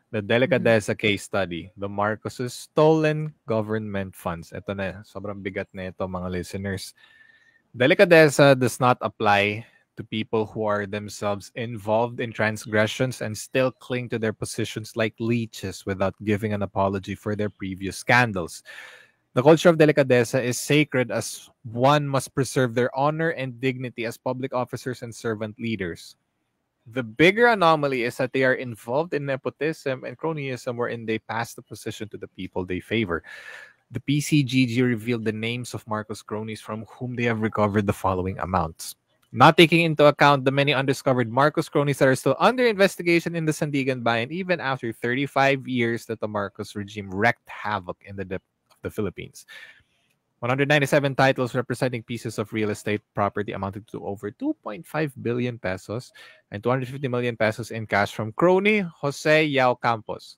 The Delicadeza case study. The Marcoses stolen government funds. Ito na, sobrang bigat na ito, mga listeners. Delicadeza does not apply to people who are themselves involved in transgressions and still cling to their positions like leeches without giving an apology for their previous scandals. The culture of delicadeza is sacred, as one must preserve their honor and dignity as public officers and servant leaders. The bigger anomaly is that they are involved in nepotism and cronyism, wherein they pass the position to the people they favor. The PCGG revealed the names of Marcos cronies from whom they have recovered the following amounts. Not taking into account the many undiscovered Marcos cronies that are still under investigation in the Sandigan Bayan, even after 35 years that the Marcos regime wreaked havoc in the depth of the Philippines. 197 titles representing pieces of real estate property amounted to over 2.5 billion pesos and 250 million pesos in cash from crony Jose Yao Campos.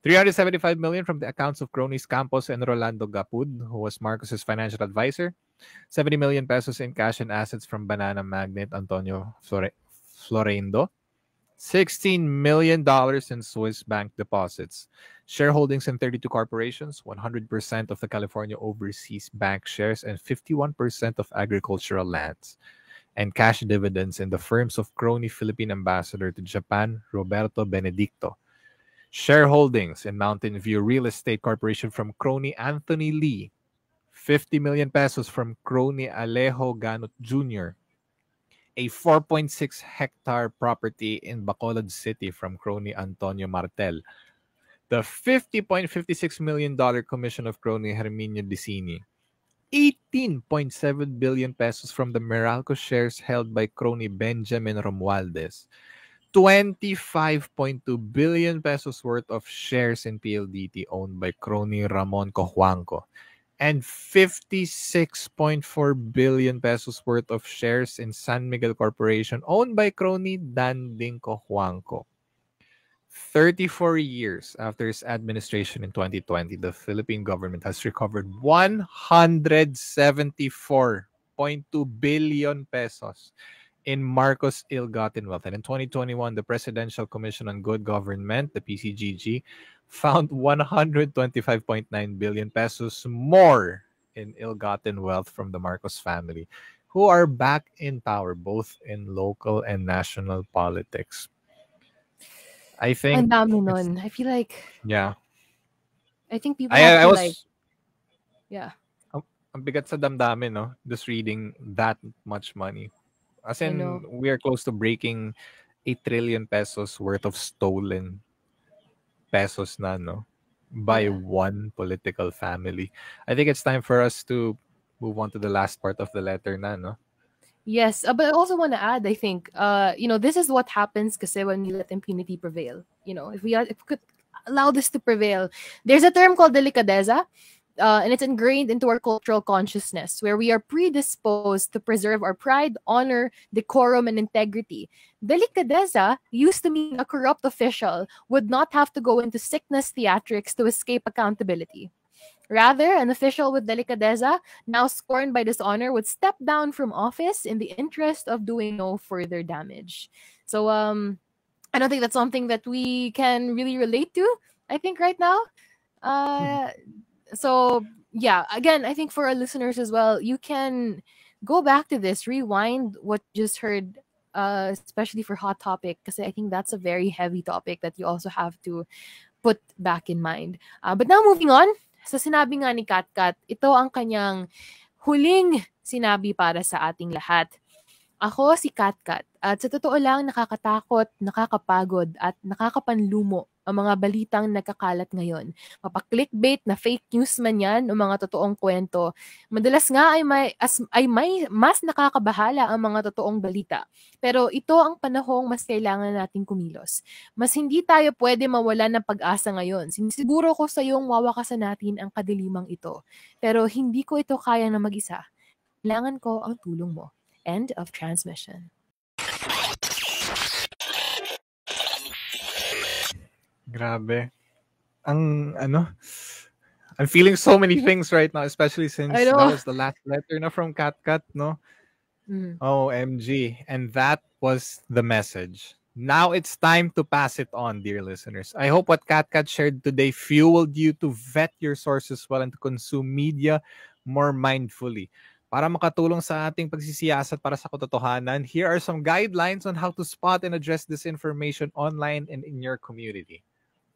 375 million from the accounts of cronies Campos and Rolando Gapud, who was Marcos's financial advisor. 70 million pesos in cash and assets from banana magnate Antonio Florendo. $16 million in Swiss bank deposits. Shareholdings in 32 corporations, 100% of the California Overseas Bank shares, and 51% of agricultural lands. And cash dividends in the firms of crony Philippine ambassador to Japan, Roberto Benedicto. Shareholdings in Mountain View Real Estate Corporation from crony Anthony Lee. 50 million pesos from crony Alejo Ganot Jr., a 4.6 hectare property in Bacolod City from crony Antonio Martel, the $50.56 million commission of crony Herminio Dicini, 18.7 billion pesos from the Meralco shares held by crony Benjamin Romualdez, 25.2 billion pesos worth of shares in PLDT owned by crony Ramon Cojuangco, and 56.4 billion pesos worth of shares in San Miguel Corporation owned by crony Danding Cojuangco. 34 years after its administration in 2020, the Philippine government has recovered 174.2 billion pesos in Marcos ill-gotten wealth. And in 2021, the Presidential Commission on Good Government, the PCGG, found 125.9 billion pesos more in ill-gotten wealth from the Marcos family, who are back in power, both in local and national politics. I think... Ang dami nun. I feel like... Yeah. I think people have to like... Yeah. Ang bigat sa damdamin, no? Just reading that much money. As in, we are close to breaking 8 trillion pesos worth of stolen pesos na, no? By one political family. I think it's time for us to move on to the last part of the letter na, no? Yes, but I also want to add, I think, this is what happens kasi when we let impunity prevail. If we could allow this to prevail. There's a term called delicadeza, and it's ingrained into our cultural consciousness, where we are predisposed to preserve our pride, honor, decorum, and integrity. Delicadeza used to mean a corrupt official would not have to go into sickness theatrics to escape accountability. Rather, an official with delicadeza, now scorned by dishonor, would step down from office in the interest of doing no further damage. So, I don't think that's something that we can really relate to, I think, right now. So, yeah, again, I think for our listeners as well, you can go back to this, rewind what you just heard, especially for Hot Topic, because I think that's a very heavy topic that you also have to put back in mind. But now moving on, sa sinabi nga ni Katkat, ito ang kanyang huling sinabi para sa ating lahat. Ako si Katkat at sa totoo lang nakakatakot, nakakapagod at nakakapanlumo ang mga balitang nagkakalat ngayon. Mapa-clickbait na fake news man yan o mga totoong kwento. Madalas nga ay may mas nakakabahala ang mga totoong balita. Pero ito ang panahong mas kailangan nating kumilos. Mas hindi tayo pwede mawala ng pag-asa ngayon. Sinisiguro ko sa iyong wawakasan natin ang kadilimang ito. Pero hindi ko ito kaya na mag-isa. Kailangan ko ang tulong mo. End of transmission. Grabe. I'm feeling so many things right now, especially since that was the last letter na from Katkat, no? OMG. And that was the message. Now it's time to pass it on, dear listeners. I hope what Katkat shared today fueled you to vet your sources well and to consume media more mindfully. Para makatulong sa ating pagsisiyasat para sa katotohanan, here are some guidelines on how to spot and address disinformation online and in your community.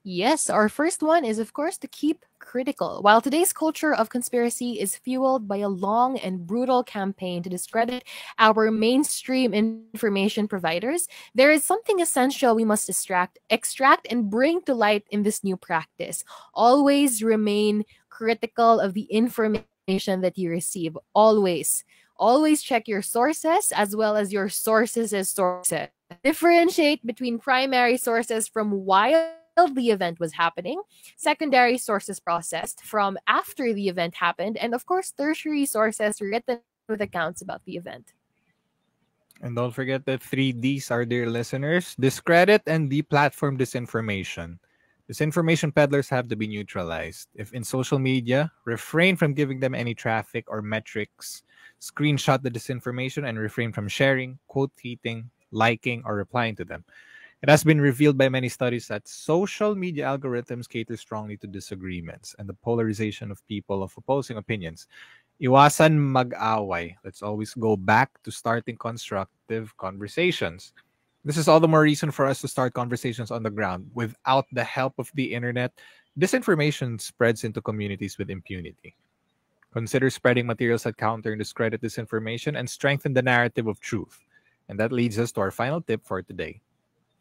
Yes, our first one is, of course, to keep critical. While today's culture of conspiracy is fueled by a long and brutal campaign to discredit our mainstream information providers, there is something essential we must extract, and bring to light in this new practice. Always remain critical of the information that you receive. Always check your sources as well as your sources' sources. Differentiate between primary sources from wild the event was happening, secondary sources processed from after the event happened, and of course, tertiary sources written with accounts about the event. And don't forget that 3Ds are dear listeners. Discredit and deplatform disinformation. Disinformation peddlers have to be neutralized. If in social media, refrain from giving them any traffic or metrics. Screenshot the disinformation and refrain from sharing, quote tweeting, liking, or replying to them. It has been revealed by many studies that social media algorithms cater strongly to disagreements and the polarization of people of opposing opinions. Iwasan mag-away. Let's always go back to starting constructive conversations. This is all the more reason for us to start conversations on the ground. Without the help of the internet, disinformation spreads into communities with impunity. Consider spreading materials that counter and discredit disinformation and strengthen the narrative of truth. And that leads us to our final tip for today.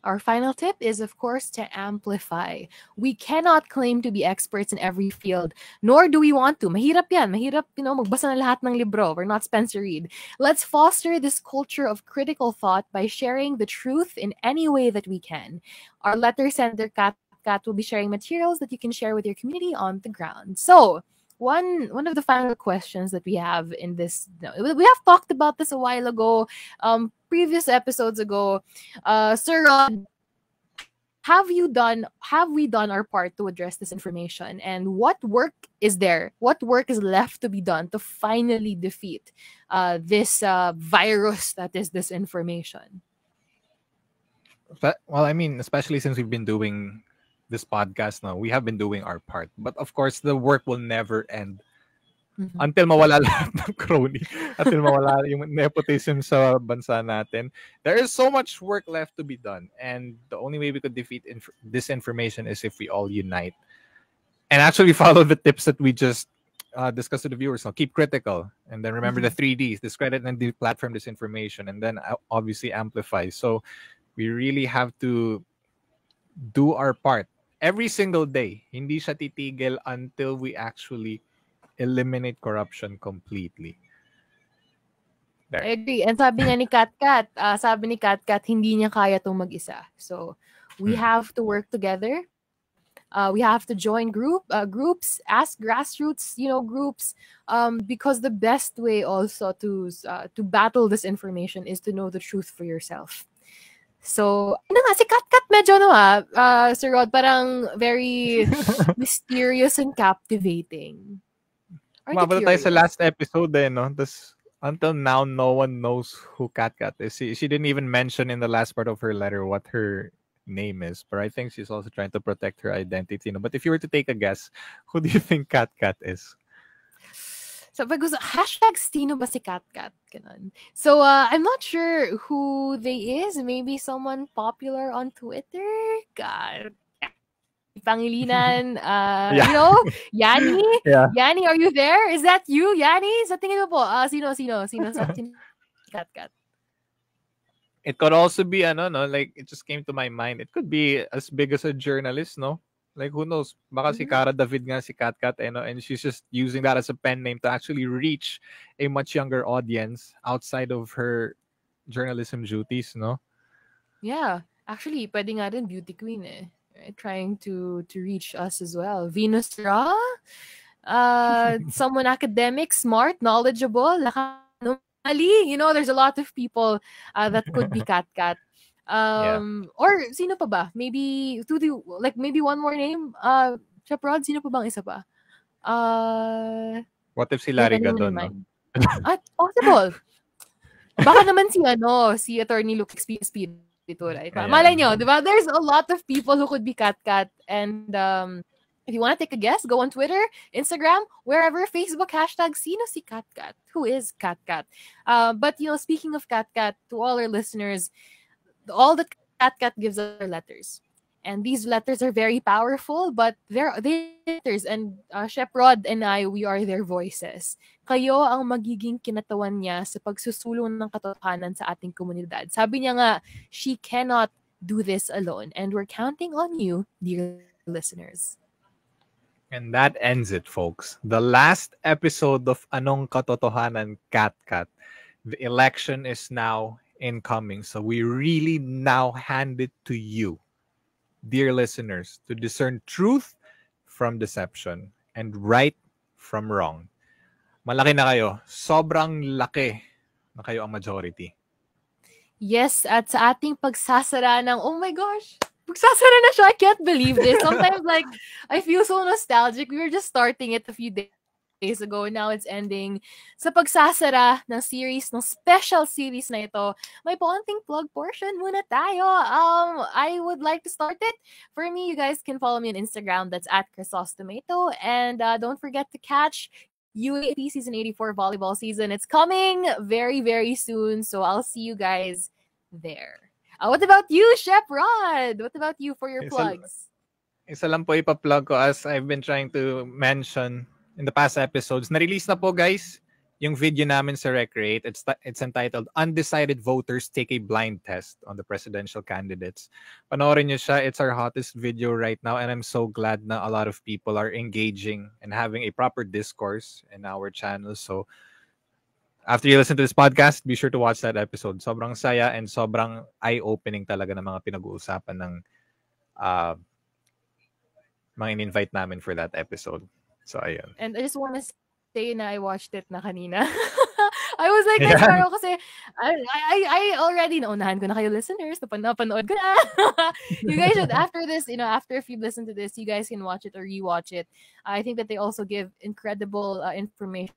Our final tip is, of course, to amplify. We cannot claim to be experts in every field, nor do we want to. Mahirap yan. Mahirap, magbasa na lahat ng libro. We're not Spencer Reid. Let's foster this culture of critical thought by sharing the truth in any way that we can. Our letter sender, Katkat, will be sharing materials that you can share with your community on the ground. So, one of the final questions that we have in this, we have talked about this a while ago, previous episodes ago. Sir Rod, have we done our part to address this information, and what work is there? What work is left to be done to finally defeat this virus that is disinformation? Well, I mean, especially since we've been doing this podcast now, we have been doing our part. But of course, the work will never end until mawala lahat ng crony, until mawala yung nepotism sa bansa natin. There is so much work left to be done. And the only way we could defeat disinformation is if we all unite and actually follow the tips that we just discussed to the viewers. Now, keep critical. And then remember the 3Ds, discredit and deplatform disinformation, and then obviously amplify. So we really have to do our part every single day. Hindi siya titigil until we actually eliminate corruption completely. There. I agree. And sabi nga ni Katkat, hindi niya kaya itong mag-isa. So, we have to work together. We have to join groups, ask grassroots, groups, because the best way also to battle this information is to know the truth for yourself. So, si Katkat medyo Sir Rod, parang very mysterious and captivating. Mabala tayo sa last episode no? Until now, no one knows who Katkat is. She didn't even mention in the last part of her letter what her name is. But I think she's also trying to protect her identity. But if you were to take a guess, who do you think Katkat is? So, hashtag sino ba si Katkat? So, I'm not sure who they is. Maybe someone popular on Twitter? God. Pangilinan, Yanni? Yeah. Yanni, are you there? Is that you, Yanni? Sa tingin mo po, sino Katkat? It could also be, like, it just came to my mind. It could be as big as a journalist, no? Like, who knows? Baka si Cara David nga si Katkat, and she's just using that as a pen name to actually reach a much younger audience outside of her journalism duties, no? Yeah. Actually, pwede nga rin beauty queen Right? Trying to reach us as well. Venus Ra? Someone academic, smart, knowledgeable, there's a lot of people that could be Katkat. Or sino pa ba? Maybe maybe one more name. Chef Rod, sino pa bang isa pa? What if si Larry Gadon, no? Possible. Baka naman si Attorney Luke Speed. Right? Malay nyo, diba? There's a lot of people who could be Katkat. And if you want to take a guess, go on Twitter, Instagram, wherever, Facebook, hashtag sino si Katkat. Who is Katkat? But speaking of Katkat, to all our listeners, all that Katkat gives are letters. And these letters are very powerful, but they're letters. And Shep Rod and I, we are their voices. Kayo ang magiging kinatawan niya sa pagsusulong ng katotohanan sa ating komunidad. Sabi niya nga, she cannot do this alone. And we're counting on you, dear listeners. And that ends it, folks. The last episode of Anong Katotohanan, Katkat. The election is now incoming. So we really now hand it to you. dear listeners, to discern truth from deception and right from wrong. Malaki na kayo. Sobrang laki na kayo ang majority. Yes, at sa ating pagsasara ng, oh my gosh, pagsasara na siya. I can't believe this. Sometimes, like, I feel so nostalgic. We were just starting it a few days ago. Now it's ending. Sa pagsasara ng series, ng special series na ito, may paunting plug portion muna tayo. I would like to start it. For me, you guys can follow me on Instagram. That's at @ChrysosTomato. And don't forget to catch UAAP Season 84 volleyball season. It's coming very, very soon. So I'll see you guys there. What about you, Chef Rod? What about you for your plugs? Isa lang po ipa-plug ko as I've been trying to mention in the past episodes. Na-release na po, guys, yung video namin sa Recreate. It's entitled Undecided Voters Take a Blind Test on the Presidential Candidates. Panoorin nyo siya. It's our hottest video right now, and I'm so glad na a lot of people are engaging and having a proper discourse in our channel. So after you listen to this podcast, be sure to watch that episode. Sobrang saya and sobrang eye-opening talaga ng mga pinag-uusapan ng mga in-invite namin for that episode. So ayun. And I just want to say na I watched it na kanina. I was like, yeah. Kasi I already naunahan ko na kayo listeners. Napanood ko na. You guys should, after this, after if you listen to this, you guys can watch it or rewatch it. I think that they also give incredible information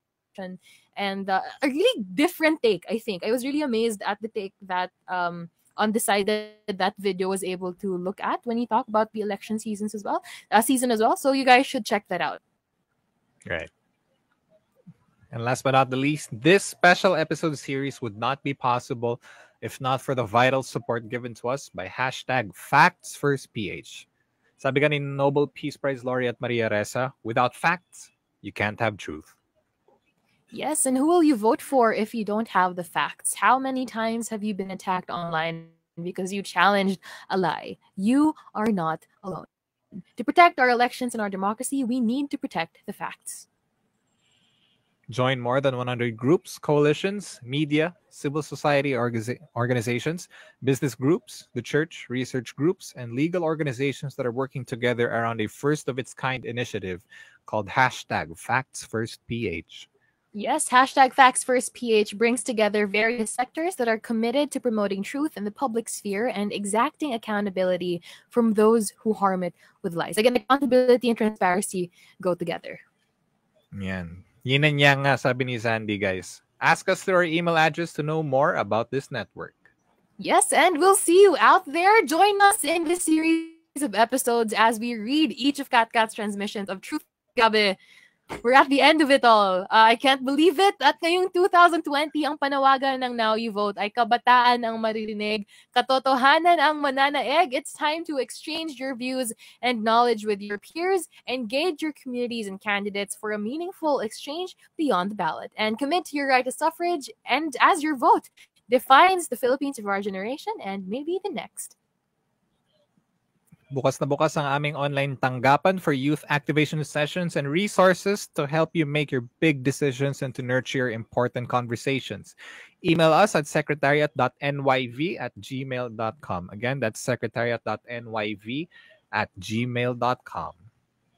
and a really different take, I think. I was really amazed at the take that Undecided that video was able to look at when he talked about the election season as well. So you guys should check that out. Right. And last but not the least, this special episode series would not be possible if not for the vital support given to us by #FactsFirstPH. Sabi ka ni Nobel Peace Prize laureate Maria Ressa, without facts, you can't have truth. Yes, and who will you vote for if you don't have the facts? How many times have you been attacked online because you challenged a lie? You are not alone. To protect our elections and our democracy, we need to protect the facts. Join more than 100 groups, coalitions, media, civil society organizations, business groups, the church, research groups, and legal organizations that are working together around a first-of-its-kind initiative called #FactsFirstPH. Yes, #FactsFirstPH brings together various sectors that are committed to promoting truth in the public sphere and exacting accountability from those who harm it with lies. Again, accountability and transparency go together. Yan. Yin and yang nga, sabi ni Sandy, guys. Ask us through our email address to know more about this network. Yes, and we'll see you out there. Join us in this series of episodes as we read each of Katkat's transmissions of Truth Gabi. We're at the end of it all. I can't believe it. At ngayong 2020, ang panawagan ng Now You Vote ay kabataan ang maririnig, katotohanan ang mananaig. It's time to exchange your views and knowledge with your peers, engage your communities and candidates for a meaningful exchange beyond the ballot, and commit to your right to suffrage, and as your vote defines the Philippines of our generation and maybe the next. Bukas na bukas ang aming online tanggapan for youth activation sessions and resources to help you make your big decisions and to nurture important conversations. Email us at secretariat.nyv@gmail.com. Again, that's secretariat.nyv@gmail.com.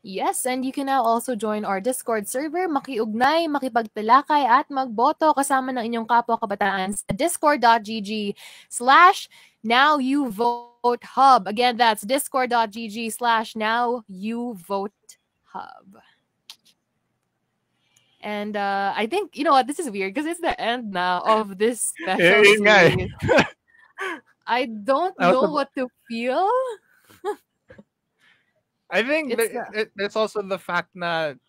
Yes, and you can now also join our Discord server, makiugnay, makipagtalakay at magboto kasama ng inyong kapwa kabataan sa discord.gg/NowYouVoteHub. Again, that's discord.gg/NowYouVoteHub. And I think, you know what, this is weird because it's the end now of this special series. I don't know what to feel. I think there's also the fact that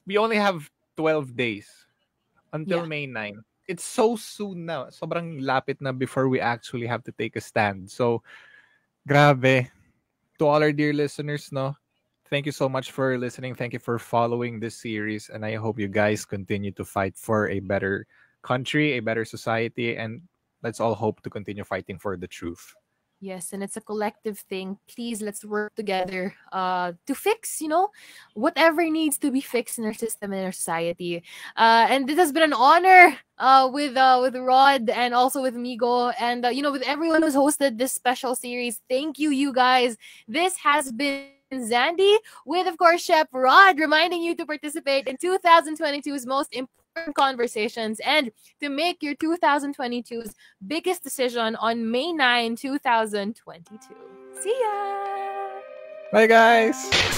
we only have 12 days until May 9. It's so soon now. Sobrang lapit na before we actually have to take a stand. So, grabe. To all our dear listeners, no? Thank you so much for listening. Thank you for following this series. And I hope you guys continue to fight for a better country, a better society. And let's all hope to continue fighting for the truth. Yes, and it's a collective thing. Please, let's work together to fix, whatever needs to be fixed in our system and our society. And this has been an honor with Rod and also with Migo and with everyone who's hosted this special series. Thank you, you guys. This has been Zandy with, of course, Chef Rod, reminding you to participate in 2022's most important conversations and to make your 2022's biggest decision on May 9, 2022. See ya! Bye, guys.